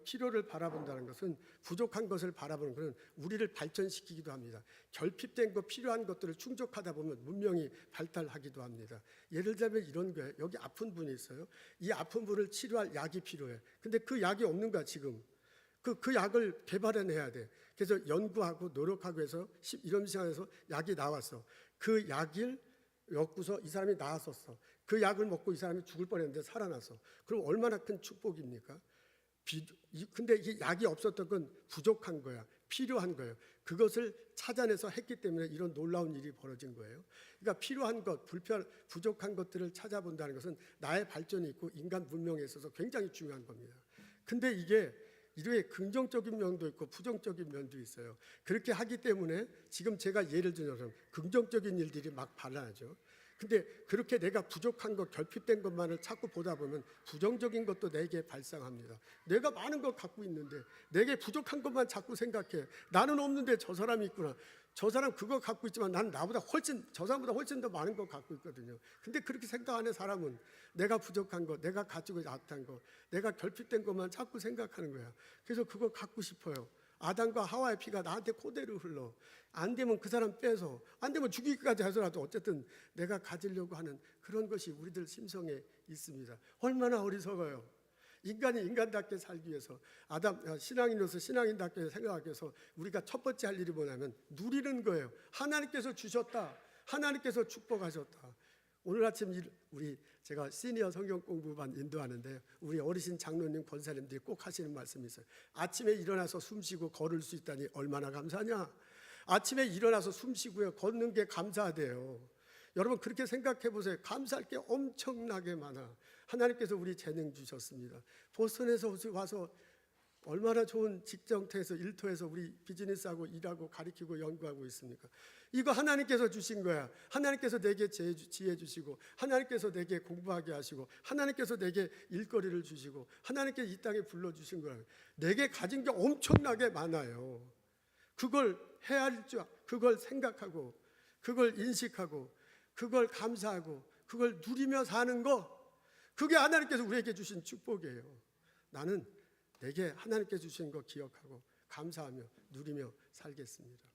필요를 바라본다는 것은 부족한 것을 바라보는 것은 우리를 발전시키기도 합니다. 결핍된 것, 필요한 것들을 충족하다 보면 문명이 발달하기도 합니다. 예를 들면 이런 거예요. 여기 아픈 분이 있어요. 이 아픈 분을 치료할 약이 필요해. 근데 그 약이 없는 거야 지금. 그 약을 개발해내야 돼. 그래서 연구하고 노력하고 해서 이런 시간에서 약이 나왔어. 그 약을 엮고서 이 사람이 나았었어. 그 약을 먹고 이 사람이 죽을 뻔했는데 살아났어. 그럼 얼마나 큰 축복입니까? 근데 이 약이 없었던 건 부족한 거야. 필요한 거예요. 그것을 찾아내서 했기 때문에 이런 놀라운 일이 벌어진 거예요. 그러니까 필요한 것, 부족한 것들을 찾아본다는 것은 나의 발전이 있고 인간 문명에 있어서 굉장히 중요한 겁니다. 근데 이게 이렇게 긍정적인 면도 있고 부정적인 면도 있어요. 그렇게 하기 때문에 지금 제가 예를 들어서 긍정적인 일들이 막 발생하죠. 근데 그렇게 내가 부족한 것, 결핍된 것만을 자꾸 보다 보면 부정적인 것도 내게 발생합니다. 내가 많은 것 갖고 있는데 내게 부족한 것만 자꾸 생각해. 나는 없는데 저 사람이 있구나. 저 사람 그거 갖고 있지만 난 저 사람보다 훨씬 더 많은 것 갖고 있거든요. 근데 그렇게 생각하는 사람은 내가 부족한 것, 내가 가지고 약한 것, 내가 결핍된 것만 자꾸 생각하는 거야. 그래서 그거 갖고 싶어요. 아담과 하와의 피가 나한테 그대로 흘러. 안 되면 그 사람 빼서, 안 되면 죽이기까지 하더라도 어쨌든 내가 가지려고 하는 그런 것이 우리들 심성에 있습니다. 얼마나 어리석어요. 인간이 인간답게 살기 위해서, 신앙인으로서 신앙인답게 생각하기 위해서 우리가 첫 번째 할 일이 뭐냐면 누리는 거예요. 하나님께서 주셨다. 하나님께서 축복하셨다. 오늘 아침 제가 시니어 성경 공부반 인도하는데 우리 어르신 장로님 권사님들이 꼭 하시는 말씀이 있어요. 아침에 일어나서 숨쉬고 걸을 수 있다니 얼마나 감사하냐. 아침에 일어나서 숨쉬고요 걷는 게 감사하대요. 여러분 그렇게 생각해 보세요. 감사할 게 엄청나게 많아. 하나님께서 우리 재능 주셨습니다. 보스턴에서 와서 얼마나 좋은 직장터에서 일터에서 우리 비즈니스하고 일하고 가르치고 연구하고 있습니까? 이거 하나님께서 주신 거야. 하나님께서 내게 지혜 주시고, 하나님께서 내게 공부하게 하시고, 하나님께서 내게 일거리를 주시고, 하나님께서 이 땅에 불러주신 거야. 내게 가진 게 엄청나게 많아요. 그걸 헤아릴 줄, 그걸 생각하고, 그걸 인식하고, 그걸 감사하고, 그걸 누리며 사는 거, 그게 하나님께서 우리에게 주신 축복이에요. 나는 내게 하나님께 주신 거 기억하고 감사하며 누리며 살겠습니다.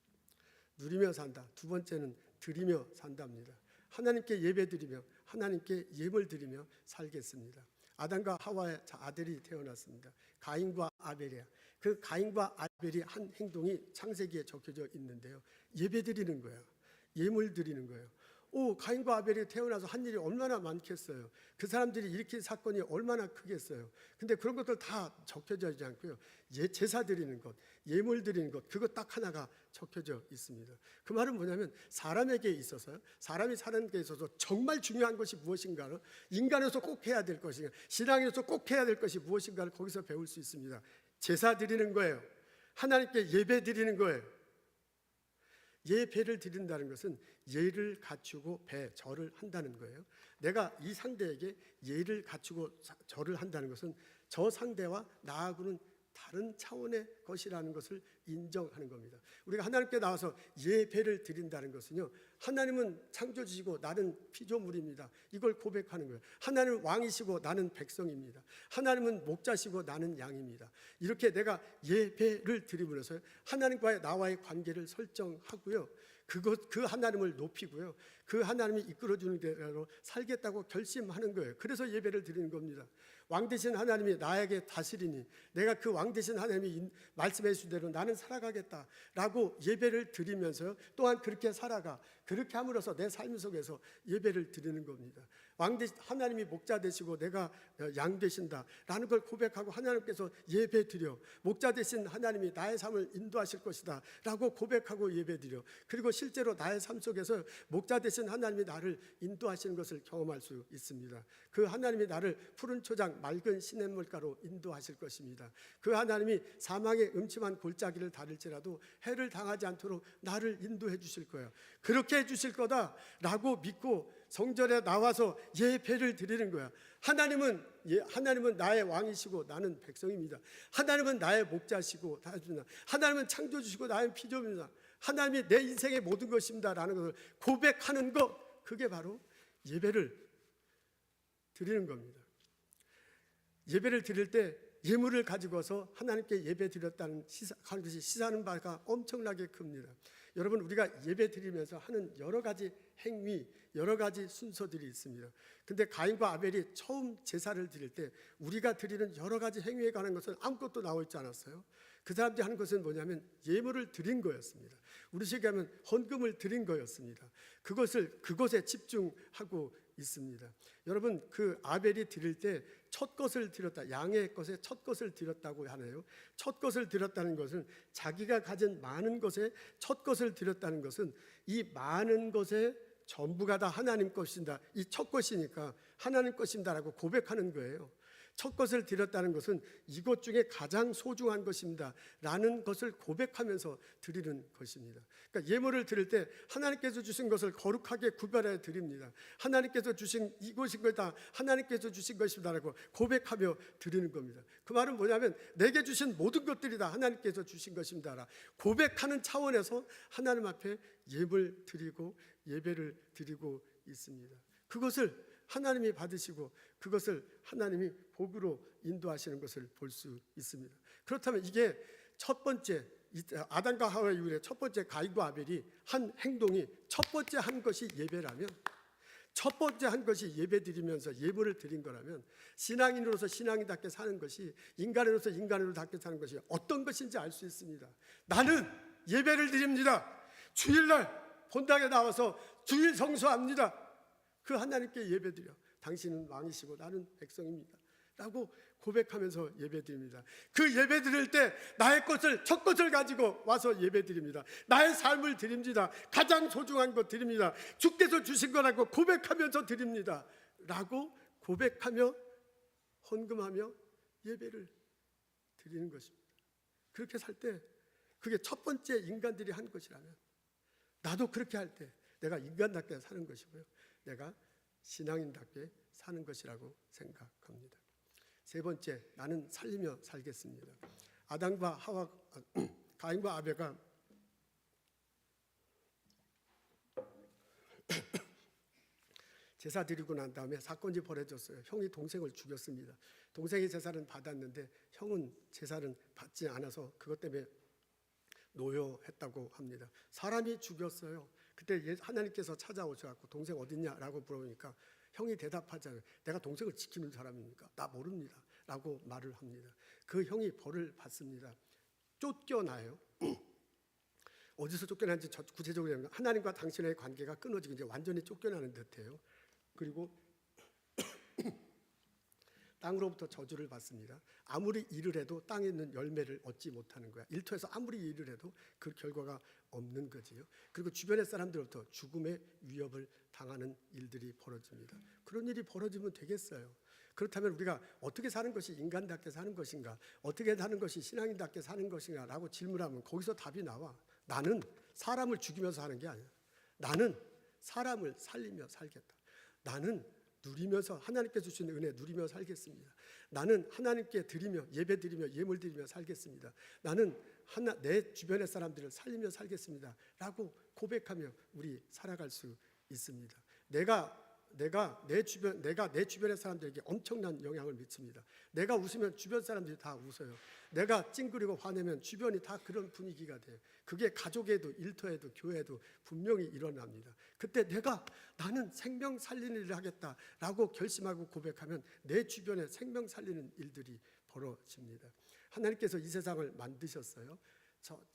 누리며 산다. 두 번째는 드리며 산답니다. 하나님께 예배드리며 하나님께 예물 드리며 살겠습니다. 아담과 하와의 아들이 태어났습니다. 가인과 아벨이야. 그 가인과 아벨이 한 행동이 창세기에 적혀져 있는데요. 예배드리는 거야. 예물 드리는 거예요. 가인과 아벨이 태어나서 한 일이 얼마나 많겠어요. 그 사람들이 일으킨 사건이 얼마나 크겠어요. 근데 그런 것들 다 적혀져 있지 않고요. 제사 드리는 것, 예물 드리는 것, 그것 딱 하나가 적혀져 있습니다. 그 말은 뭐냐면 사람에게 있어서, 사람이 사는 데 있어서 정말 중요한 것이 무엇인가를, 인간으로서 꼭 해야 될 것인가, 신앙인으로서 꼭 해야 될 것이 무엇인가를 거기서 배울 수 있습니다. 제사 드리는 거예요. 하나님께 예배 드리는 거예요. 예배를 드린다는 것은 예를 갖추고 절을 한다는 거예요. 내가 이 상대에게 예를 갖추고 절을 한다는 것은 저 상대와 나하고는 다른 차원의 것이라는 것을 인정하는 겁니다. 우리가 하나님께 나와서 예배를 드린다는 것은요, 하나님은 창조주시고 나는 피조물입니다. 이걸 고백하는 거예요. 하나님은 왕이시고 나는 백성입니다. 하나님은 목자시고 나는 양입니다. 이렇게 내가 예배를 드리면서 하나님과의 나와의 관계를 설정하고요, 그 하나님을 높이고요, 그 하나님이 이끌어주는 대로 살겠다고 결심하는 거예요. 그래서 예배를 드리는 겁니다. 왕 되신 하나님이 나에게 다스리니 내가 그 왕 되신 하나님이 말씀해 주신 대로 나는 살아가겠다라고 예배를 드리면서 또한 그렇게 살아가, 그렇게 함으로써 내 삶 속에서 예배를 드리는 겁니다. 하나님이 목자 되시고 내가 양 되신다라는 걸 고백하고 하나님께서 예배 드려, 목자 되신 하나님이 나의 삶을 인도하실 것이다 라고 고백하고 예배 드려, 그리고 실제로 나의 삶 속에서 목자 되신 하나님이 나를 인도하시는 것을 경험할 수 있습니다. 그 하나님이 나를 푸른 초장 맑은 시냇물가로 인도하실 것입니다. 그 하나님이 사망의 음침한 골짜기를 다룰지라도 해를 당하지 않도록 나를 인도해 주실 거예요. 그렇게 해 주실 거다라고 믿고 성전에 나와서 예배를 드리는 거야. 하나님은 나의 왕이시고 나는 백성입니다. 하나님은 나의 목자시고 하나님은 창조주시고 나는 피조물입니다. 하나님이 내 인생의 모든 것입니다 라는 것을 고백하는 것, 그게 바로 예배를 드리는 겁니다. 예배를 드릴 때 예물을 가지고서 하나님께 예배 드렸다는 것이 시사하는 바가 엄청나게 큽니다. 여러분, 우리가 예배 드리면서 하는 여러 가지 행위, 여러 가지 순서들이 있습니다. 근데 가인과 아벨이 처음 제사를 드릴 때 우리가 드리는 여러 가지 행위에 관한 것은 아무것도 나와 있지 않았어요. 그 사람들이 하는 것은 뭐냐면 예물을 드린 거였습니다. 우리식으로 하면 헌금을 드린 거였습니다. 그것에 집중하고 있습니다. 여러분, 그 아벨이 드릴 때 첫 것을 드렸다, 양의 것에 첫 것을 드렸다고 하네요. 첫 것을 드렸다는 것은 자기가 가진 많은 것에 첫 것을 드렸다는 것은 이 많은 것에 전부가 다 하나님 것인다, 이 첫 것이니까 하나님 것입니다라고 고백하는 거예요. 첫 것을 드렸다는 것은 이것 중에 가장 소중한 것입니다 라는 것을 고백하면서 드리는 것입니다. 그러니까 예물을 드릴 때 하나님께서 주신 것을 거룩하게 구별해 드립니다. 하나님께서 주신 이것인 것이다, 하나님께서 주신 것입니다 라고 고백하며 드리는 겁니다. 그 말은 뭐냐면 내게 주신 모든 것들이 다 하나님께서 주신 것입니다 라 고백하는 차원에서 하나님 앞에 예물 드리고 예배를 드리고 있습니다. 그것을 하나님이 받으시고 그것을 하나님이 복으로 인도하시는 것을 볼 수 있습니다. 그렇다면 이게 첫 번째, 아담과 하와 이후에 첫 번째 가인과 아벨이 한 행동이 첫 번째 한 것이 예배라면, 첫 번째 한 것이 예배 드리면서 예물을 드린 거라면, 신앙인으로서 신앙인답게 사는 것이, 인간으로서 인간으로답게 사는 것이 어떤 것인지 알 수 있습니다. 나는 예배를 드립니다. 주일날 본당에 나와서 주일 성수합니다. 그 하나님께 예배드려. 당신은 왕이시고 나는 백성입니다 라고 고백하면서 예배드립니다. 그 예배드릴 때 나의 것을, 첫 것을 가지고 와서 예배드립니다. 나의 삶을 드립니다. 가장 소중한 것 드립니다. 주께서 주신 거라고 고백하면서 드립니다 라고 고백하며 헌금하며 예배를 드리는 것입니다. 그렇게 살 때 그게 첫 번째 인간들이 한 것이라면, 나도 그렇게 할 때 내가 인간답게 사는 것이고요, 내가 신앙인답게 사는 것이라고 생각합니다. 세 번째, 나는 살리며 살겠습니다. 가인과 아벨가 제사 드리고 난 다음에 사건이 벌어졌어요. 형이 동생을 죽였습니다. 동생이 제사는 받았는데 형은 제사는 받지 않아서 그것 때문에 노여했다고 합니다. 사람이 죽였어요. 그때 하나님께서 찾아오셔서 동생 어딨냐라고 물어보니까 형이 대답하잖아요. 내가 동생을 지키는 사람입니까? 나 모릅니다 라고 말을 합니다. 그 형이 벌을 받습니다. 쫓겨나요. 어디서 쫓겨나는지 구체적으로 얘기하면 하나님과 당신의 관계가 끊어지고 이제 완전히 쫓겨나는 듯해요. 그리고 땅으로부터 저주를 받습니다. 아무리 일을 해도 땅에 있는 열매를 얻지 못하는 거야. 일터에서 아무리 일을 해도 그 결과가 없는 거지요. 그리고 주변의 사람들로부터 죽음의 위협을 당하는 일들이 벌어집니다. 그런 일이 벌어지면 되겠어요. 그렇다면 우리가 어떻게 사는 것이 인간답게 사는 것인가, 어떻게 사는 것이 신앙인답게 사는 것인가 라고 질문하면 거기서 답이 나와. 나는 사람을 죽이면서 하는 게 아니야. 나는 사람을 살리며 살겠다. 나는 누리면서 하나님께 주신 은혜 누리며 살겠습니다. 나는 하나님께 드리며 예배 드리며 예물 드리며 살겠습니다. 나는 내 주변의 사람들을 살리며 살겠습니다. 라고 고백하며 우리 살아갈 수 있습니다. 내가 내 주변의 사람들에게 엄청난 영향을 미칩니다. 내가 웃으면 주변 사람들이 다 웃어요. 내가 찡그리고 화내면 주변이 다 그런 분위기가 돼요. 그게 가족에도 일터에도 교회에도 분명히 일어납니다. 그때 나는 생명 살리는 일을 하겠다라고 결심하고 고백하면 내 주변에 생명 살리는 일들이 벌어집니다. 하나님께서 이 세상을 만드셨어요.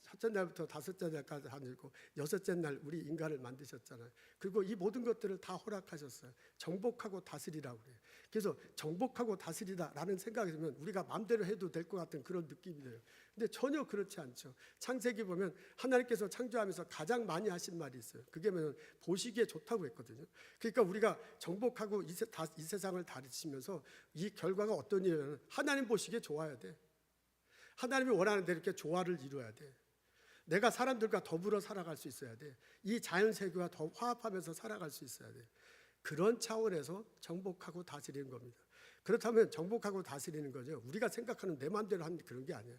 첫째 날부터 다섯째 날까지 하늘고 여섯째 날 우리 인간을 만드셨잖아요. 그리고 이 모든 것들을 다 허락하셨어요. 정복하고 다스리라고 그래요. 그래서 정복하고 다스리다라는 생각이 들면 우리가 마음대로 해도 될 것 같은 그런 느낌이 들어요. 근데 전혀 그렇지 않죠. 창세기 보면 하나님께서 창조하면서 가장 많이 하신 말이 있어요. 그게 뭐냐면 보시기에 좋다고 했거든요. 그러니까 우리가 정복하고 이 세상을 다스리면서 이 결과가 어떤 일이냐면 하나님 보시기에 좋아야 돼. 하나님이 원하는 대로 이렇게 조화를 이루어야 돼. 내가 사람들과 더불어 살아갈 수 있어야 돼. 이 자연 세계와 더 화합하면서 살아갈 수 있어야 돼. 그런 차원에서 정복하고 다스리는 겁니다. 그렇다면 정복하고 다스리는 거죠. 우리가 생각하는 내 마음대로 하는 그런 게 아니에요.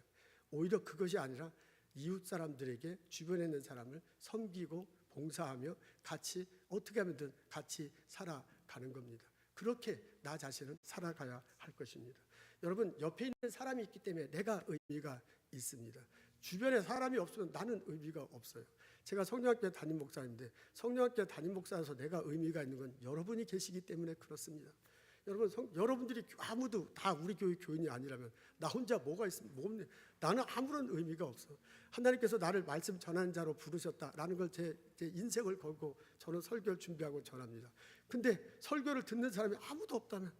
오히려 그것이 아니라 이웃 사람들에게 주변에 있는 사람을 섬기고 봉사하며 같이 어떻게 하면든 같이 살아가는 겁니다. 그렇게 나 자신은 살아가야 할 것입니다. 여러분, 옆에 있는 사람이 있기 때문에 내가 의미가 있습니다. 주변에 사람이 없으면 나는 의미가 없어요. 제가 성령학교 담임 목사인데 성령학교 담임 목사여서 내가 의미가 있는 건 여러분이 계시기 때문에 그렇습니다. 여러분들이 아무도 다 우리 교회 교인이 아니라면 나 혼자 뭐가 있으면 뭐 없네. 나는 아무런 의미가 없어. 하나님께서 나를 말씀 전하는 자로 부르셨다라는 걸 제 인생을 걸고 저는 설교를 준비하고 전합니다. 근데 설교를 듣는 사람이 아무도 없다면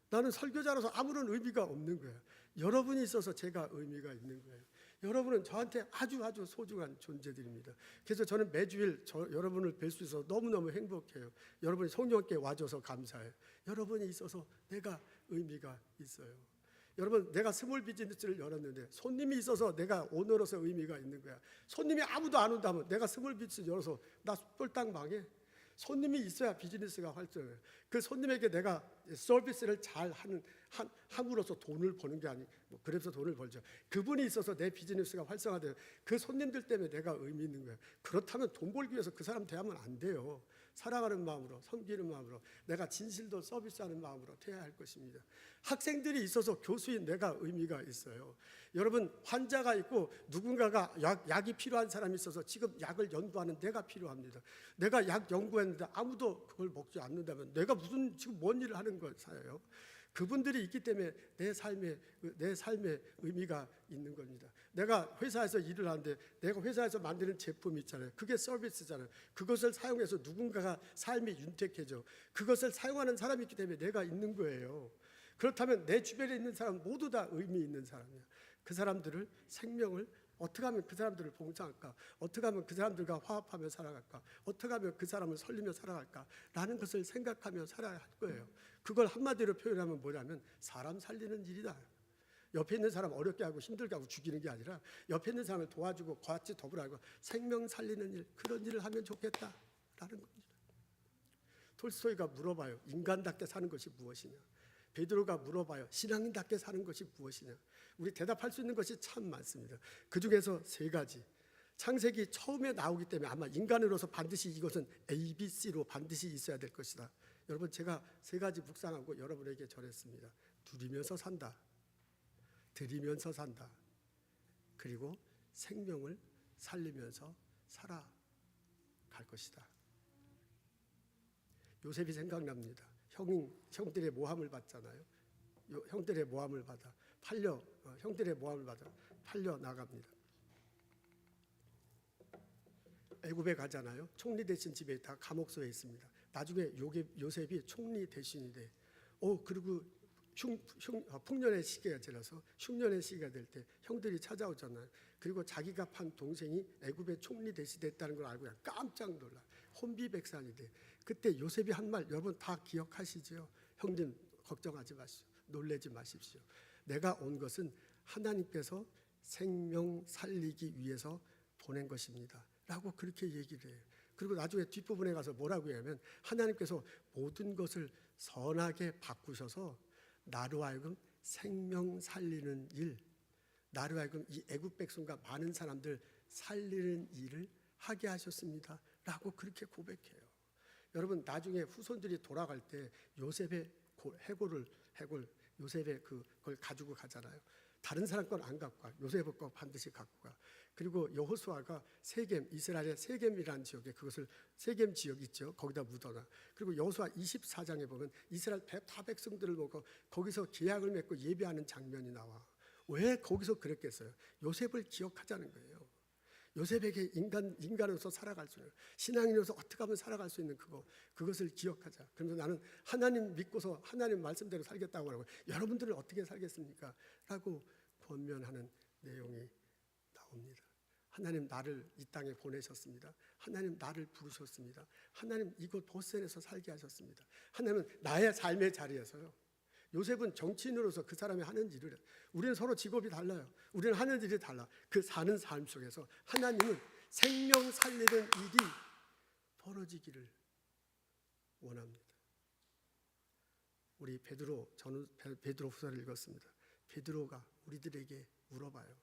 나는 설교자로서 아무런 의미가 없는 거예요. 여러분이 있어서 제가 의미가 있는 거예요. 여러분은 저한테 아주 소중한 존재들입니다. 그래서 저는 매주일 여러분을 뵐 수 있어서 너무너무 행복해요. 여러분이 성령께 와줘서 감사해요. 여러분이 있어서 내가 의미가 있어요. 여러분, 내가 스몰 비즈니스를 열었는데 손님이 있어서 내가 오너로서 의미가 있는 거야. 손님이 아무도 안 온다면 내가 스몰 비즈니스 열어서 나 쫄딱 망해. 손님이 있어야 비즈니스가 활성해요. 그 손님에게 내가 서비스를 잘 함으로써 돈을 버는 게 아니, 그래서 돈을 벌죠. 그분이 있어서 내 비즈니스가 활성화돼요. 그 손님들 때문에 내가 의미 있는 거예요. 그렇다면 돈 벌기 위해서 그 사람 대하면 안 돼요. 사랑하는 마음으로, 섬기는 마음으로, 내가 진실도 서비스하는 마음으로 돼야 할 것입니다. 학생들이 있어서 교수인 내가 의미가 있어요. 여러분, 환자가 있고 누군가가 약이 필요한 사람이 있어서 지금 약을 연구하는 내가 필요합니다. 내가 약 연구했는데 아무도 그걸 먹지 않는다면 내가 무슨 지금 뭔 일을 하는 거예요? 그분들이 있기 때문에 내 삶의 의미가 있는 겁니다. 내가 회사에서 일을 하는데 내가 회사에서 만드는 제품이 있잖아요. 그게 서비스잖아요. 그것을 사용해서 누군가가 삶이 윤택해져. 그것을 사용하는 사람이 있기 때문에 내가 있는 거예요. 그렇다면 내 주변에 있는 사람 모두 다 의미 있는 사람이야. 그 사람들을 생명을 어떻게 하면 그 사람들을 봉사할까? 어떻게 하면 그 사람들과 화합하며 살아갈까? 어떻게 하면 그 사람을 살리며 살아갈까? 라는 것을 생각하며 살아야 할 거예요. 그걸 한마디로 표현하면 뭐냐면 사람 살리는 일이다. 옆에 있는 사람 어렵게 하고 힘들게 하고 죽이는 게 아니라 옆에 있는 사람을 도와주고 같이 더불어하고 생명 살리는 일, 그런 일을 하면 좋겠다라는 겁니다. 톨스토이가 물어봐요. 인간답게 사는 것이 무엇이냐? 베드로가 물어봐요. 신앙인답게 사는 것이 무엇이냐? 우리 대답할 수 있는 것이 참 많습니다. 그 중에서 세 가지. 창세기 처음에 나오기 때문에 아마 인간으로서 반드시 이것은 ABC로 반드시 있어야 될 것이다. 여러분, 제가 세 가지 묵상하고 여러분에게 전했습니다. 누리면서 산다. 드리면서 산다. 그리고 생명을 살리면서 살아갈 것이다. 요셉이 생각납니다. 형들의 모함을 받잖아요. 형들의 모함을 받아 형들의 모함을 받아 팔려 나갑니다. 애굽에 가잖아요. 총리 대신 집에 다 감옥소에 있습니다. 나중에 요셉이 총리 대신이 돼. 그리고 풍년의 시기가 지나서 흉년의 시기가 될 때 형들이 찾아오잖아요. 그리고 자기가 판 동생이 애굽의 총리 대신 됐다는 걸 알고 깜짝 놀라. 혼비백산이 돼. 그때 요셉이 한 말 여러분 다 기억하시죠? 형님 걱정하지 마십시오. 놀라지 마십시오. 내가 온 것은 하나님께서 생명 살리기 위해서 보낸 것입니다 라고 그렇게 얘기를 해요. 그리고 나중에 뒷부분에 가서 뭐라고 하냐면 하나님께서 모든 것을 선하게 바꾸셔서 나로 하여금 생명 살리는 일, 나로 하여금 이 애굽 백성과 많은 사람들 살리는 일을 하게 하셨습니다 라고 그렇게 고백해요. 여러분, 나중에 후손들이 돌아갈 때 요셉의 해골 요셉의 그걸 가지고 가잖아요. 다른 사람 건 안 갖고 가. 요셉의 거 반드시 갖고 가. 그리고 여호수아가 세겜, 이스라엘의 세겜이라는 지역에 그것을 세겜 지역 있죠. 거기다 묻어놔. 그리고 여호수아 24장에 보면 이스라엘 다 백성들을 모고 거기서 계약을 맺고 예배하는 장면이 나와. 왜 거기서 그랬겠어요? 요셉을 기억하자는 거예요. 요셉에게 인간으로서 살아갈 수 있는, 신앙인으로서 어떻게 하면 살아갈 수 있는 그것을 기억하자. 그러면서 나는 하나님 믿고서 하나님 말씀대로 살겠다고 하고, 여러분들은 어떻게 살겠습니까? 라고 권면하는 내용이 나옵니다. 하나님 나를 이 땅에 보내셨습니다. 하나님 나를 부르셨습니다. 하나님 이곳 보센에서 살게 하셨습니다. 하나님은 나의 삶의 자리에서요, 요셉은 정치인으로서 그 사람이 하는 일을 해요. 우리는 서로 직업이 달라요. 우리는 하는 일이 달라. 그 사는 삶 속에서 하나님은 생명 살리는 일이 벌어지기를 원합니다. 우리 저는 베드로 후서를 읽었습니다. 베드로가 우리들에게 물어봐요.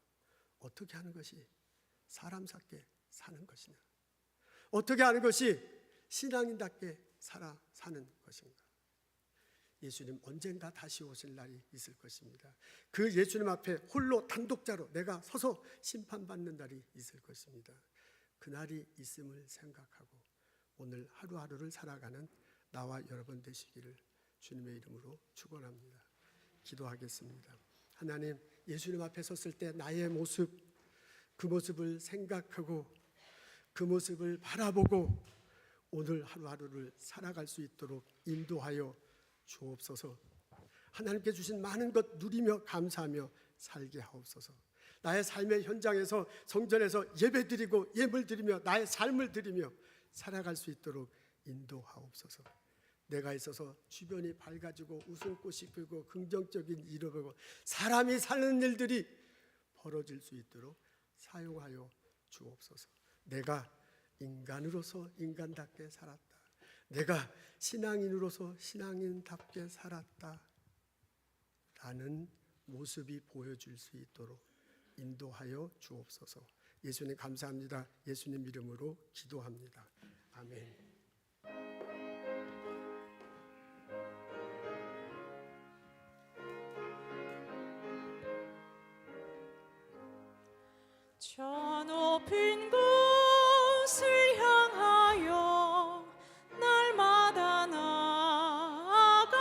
어떻게 하는 것이 사람답게 사는 것이냐? 어떻게 하는 것이 신앙인답게 사는 것인가? 예수님 언젠가 다시 오실 날이 있을 것입니다. 그 예수님 앞에 홀로 단독자로 내가 서서 심판받는 날이 있을 것입니다. 그 날이 있음을 생각하고 오늘 하루하루를 살아가는 나와 여러분 되시기를 주님의 이름으로 축원합니다. 기도하겠습니다. 하나님, 예수님 앞에 섰을 때 나의 모습, 그 모습을 생각하고 그 모습을 바라보고 오늘 하루하루를 살아갈 수 있도록 인도하여 주옵소서. 하나님께 주신 많은 것 누리며 감사하며 살게 하옵소서. 나의 삶의 현장에서 성전에서 예배드리고 예물드리며 나의 삶을 드리며 살아갈 수 있도록 인도하옵소서. 내가 있어서 주변이 밝아지고 웃음꽃이 피고 긍정적인 일을 보고 사람이 사는 일들이 벌어질 수 있도록 사용하여 주옵소서. 내가 인간으로서 인간답게 살았다. 내가 신앙인으로서 신앙인답게 살았다 라는 모습이 보여줄 수 있도록 인도하여 주옵소서. 예수님 감사합니다. 예수님 이름으로 기도합니다. 아멘. 저 높은 곳을 향하여 날마다 나아갑니다.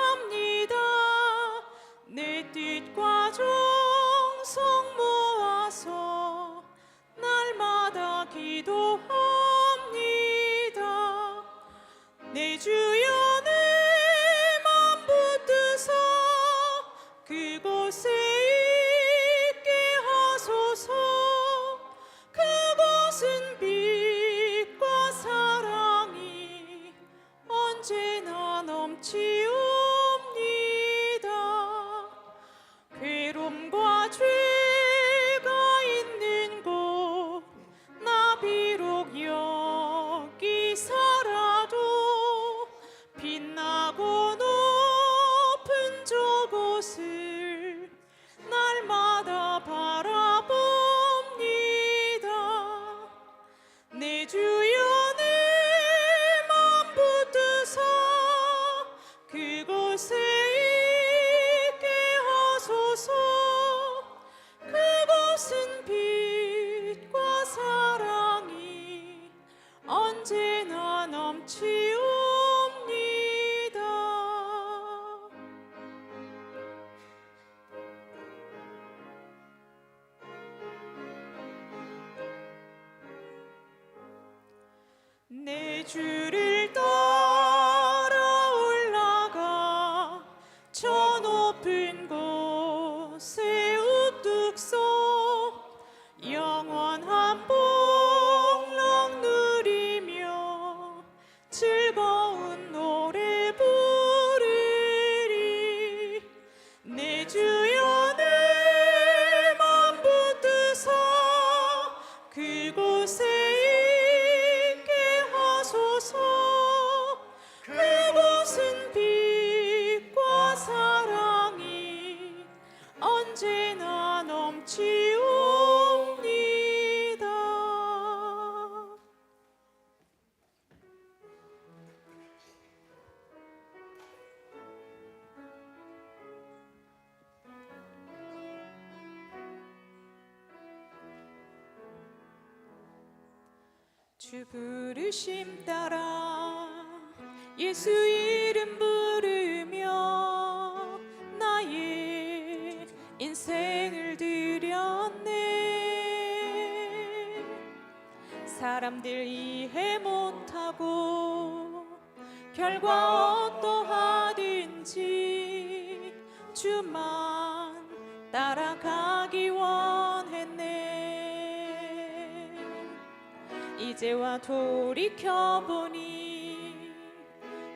내 뜻과 정성 모아서 날마다 기도합니다. 내 주여 내 맘 붙드사 그곳에 있게 하소서. 그곳은 빛과 사랑이 언제나 넘치옵니다. 괴로움과 죄가 있는 곳 나 비록 여기 살아도 빛나고 높은 저곳을 날마다 바라봅니다. 내 주여 내 맘 붙드사 그곳에 있게 하소서. 그곳은 빛과 사랑이 언제나 넘치옵니다. 내 주를 따라 올라가 저 높은 곳에 우뚝 서 영원한 복락 누리며 즐거운 노래 부르리. 내 주여 내 맘 붙드사 그곳에 주 부르심 따라 예수 이름 부르며 나의 인생을 드렸네. 사람들 이해 못하고 결과 어떠하든지 주만 따라가기 원했네. 이제와 돌이켜보니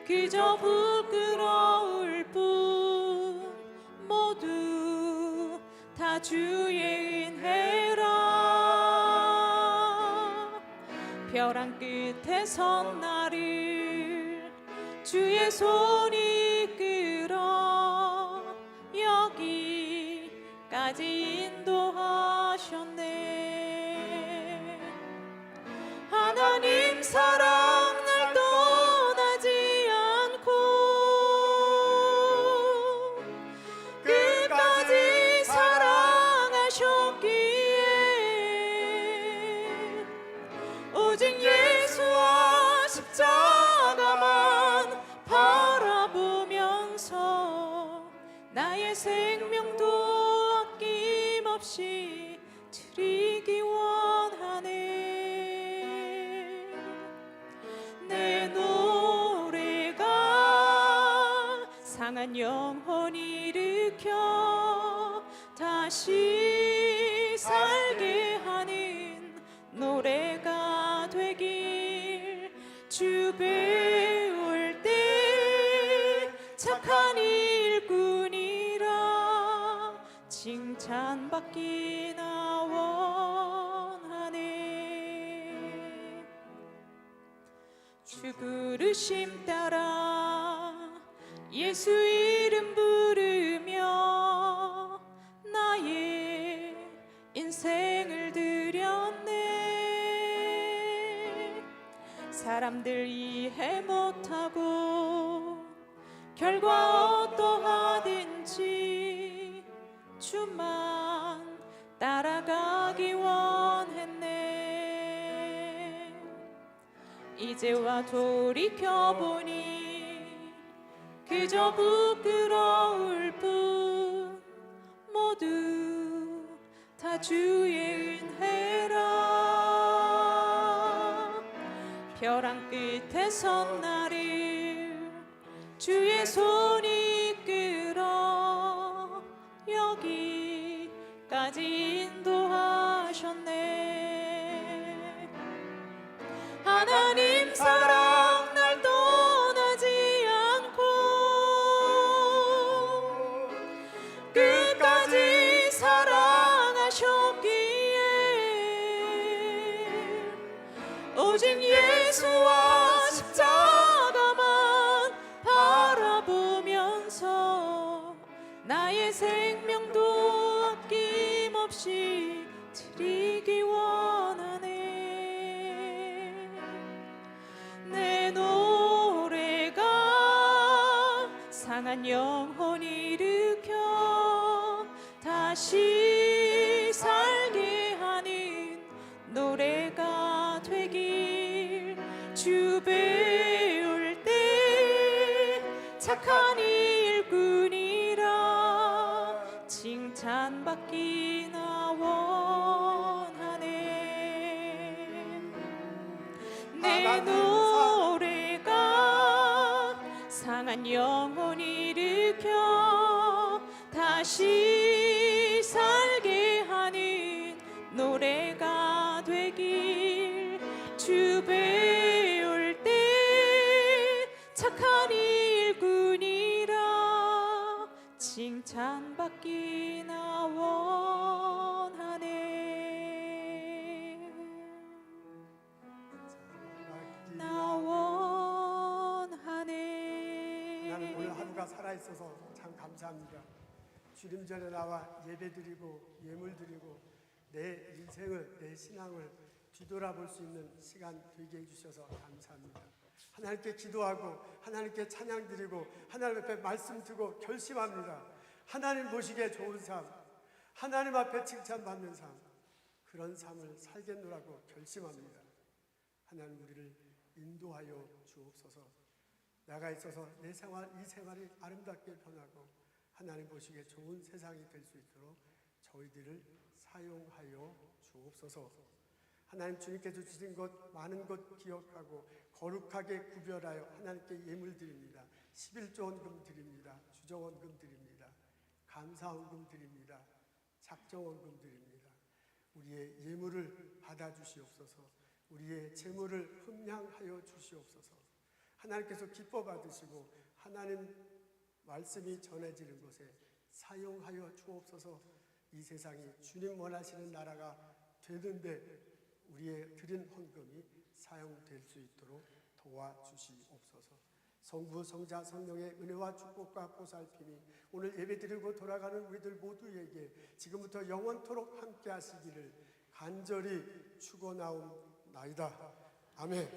그저 부끄러울 뿐 모두 다 주의 은혜라. 벼랑 끝에 선 나를 주의 손이 이끌어 여기까지 인도하셨네. 하나님 사랑 날 떠나지 않고 끝까지 사랑하셨기에 오직 예수와 십자가만 바라보면서 나의 생명도 아낌없이 드리기 원하네. 내 노래가 상한 영혼 일으켜 다시 살게 하는 노래가 되길. 주 배울 때 착한 일꾼이라 칭찬받기나 원하네. 주 부르심 따라 예수 이름 부르며 나의 인생을 드렸네. 사람들 이해 못하고 결과 어떠하든지 주만 따라가기 원했네. 이제와 돌이켜보니 그저 부끄러울 뿐 모두 다 주의 은혜라. 벼랑 끝에 선 나를 주의 손이 이끌어 여기까지 인도하셨네. 하나님 사랑 날 떠나지 않고 끝까지 사랑하셨기에 오직 예수와 십자가만 바라보면서 나의 생명도 아낌없이 드리기 원하네. 내 노래가 상한 영혼 일으켜 다시 살게 하는 노래가 되길. 주 배울 때 착한 일꾼이라 칭찬받기나 원하네. 내 노래가 상한 영혼 일으켜 다시 살게 하는 노래가 되길. 주 배울 때 착한 일꾼이라 칭찬받기나 원하네. 나 원하네. 나는 오늘 하루가 살아있어서 참 감사합니다. 주님 전에 나와 예배드리고 예물드리고 내 인생을, 내 신앙을 뒤돌아볼 수 있는 시간 되게 해주셔서 감사합니다. 하나님께 기도하고 하나님께 찬양드리고 하나님 앞에 말씀 두고 결심합니다. 하나님 보시기에 좋은 삶, 하나님 앞에 칭찬받는 삶, 그런 삶을 살겠노라고 결심합니다. 하나님 우리를 인도하여 주옵소서. 나가 있어서 내 생활, 이 생활이 아름답게 변하고 하나님 보시기에 좋은 세상이 될 수 있도록 저희들을 사용하여 주옵소서. 하나님 주님께서 주신 것 많은 것 기억하고 거룩하게 구별하여 하나님께 예물 드립니다. 11조 원금 드립니다. 주정원금 드립니다. 감사원금 드립니다. 작정원금 드립니다. 우리의 예물을 받아주시옵소서. 우리의 재물을 흠양하여 주시옵소서. 하나님께서 기뻐 받으시고 하나님 말씀이 전해지는 곳에 사용하여 주옵소서. 이 세상이 주님 원하시는 나라가 되는데 우리의 드린 헌금이 사용될 수 있도록 도와주시옵소서. 성부, 성자, 성령의 은혜와 축복과 보살핌이 오늘 예배드리고 돌아가는 우리들 모두에게 지금부터 영원토록 함께 하시기를 간절히 축원하옵나이다. 아멘.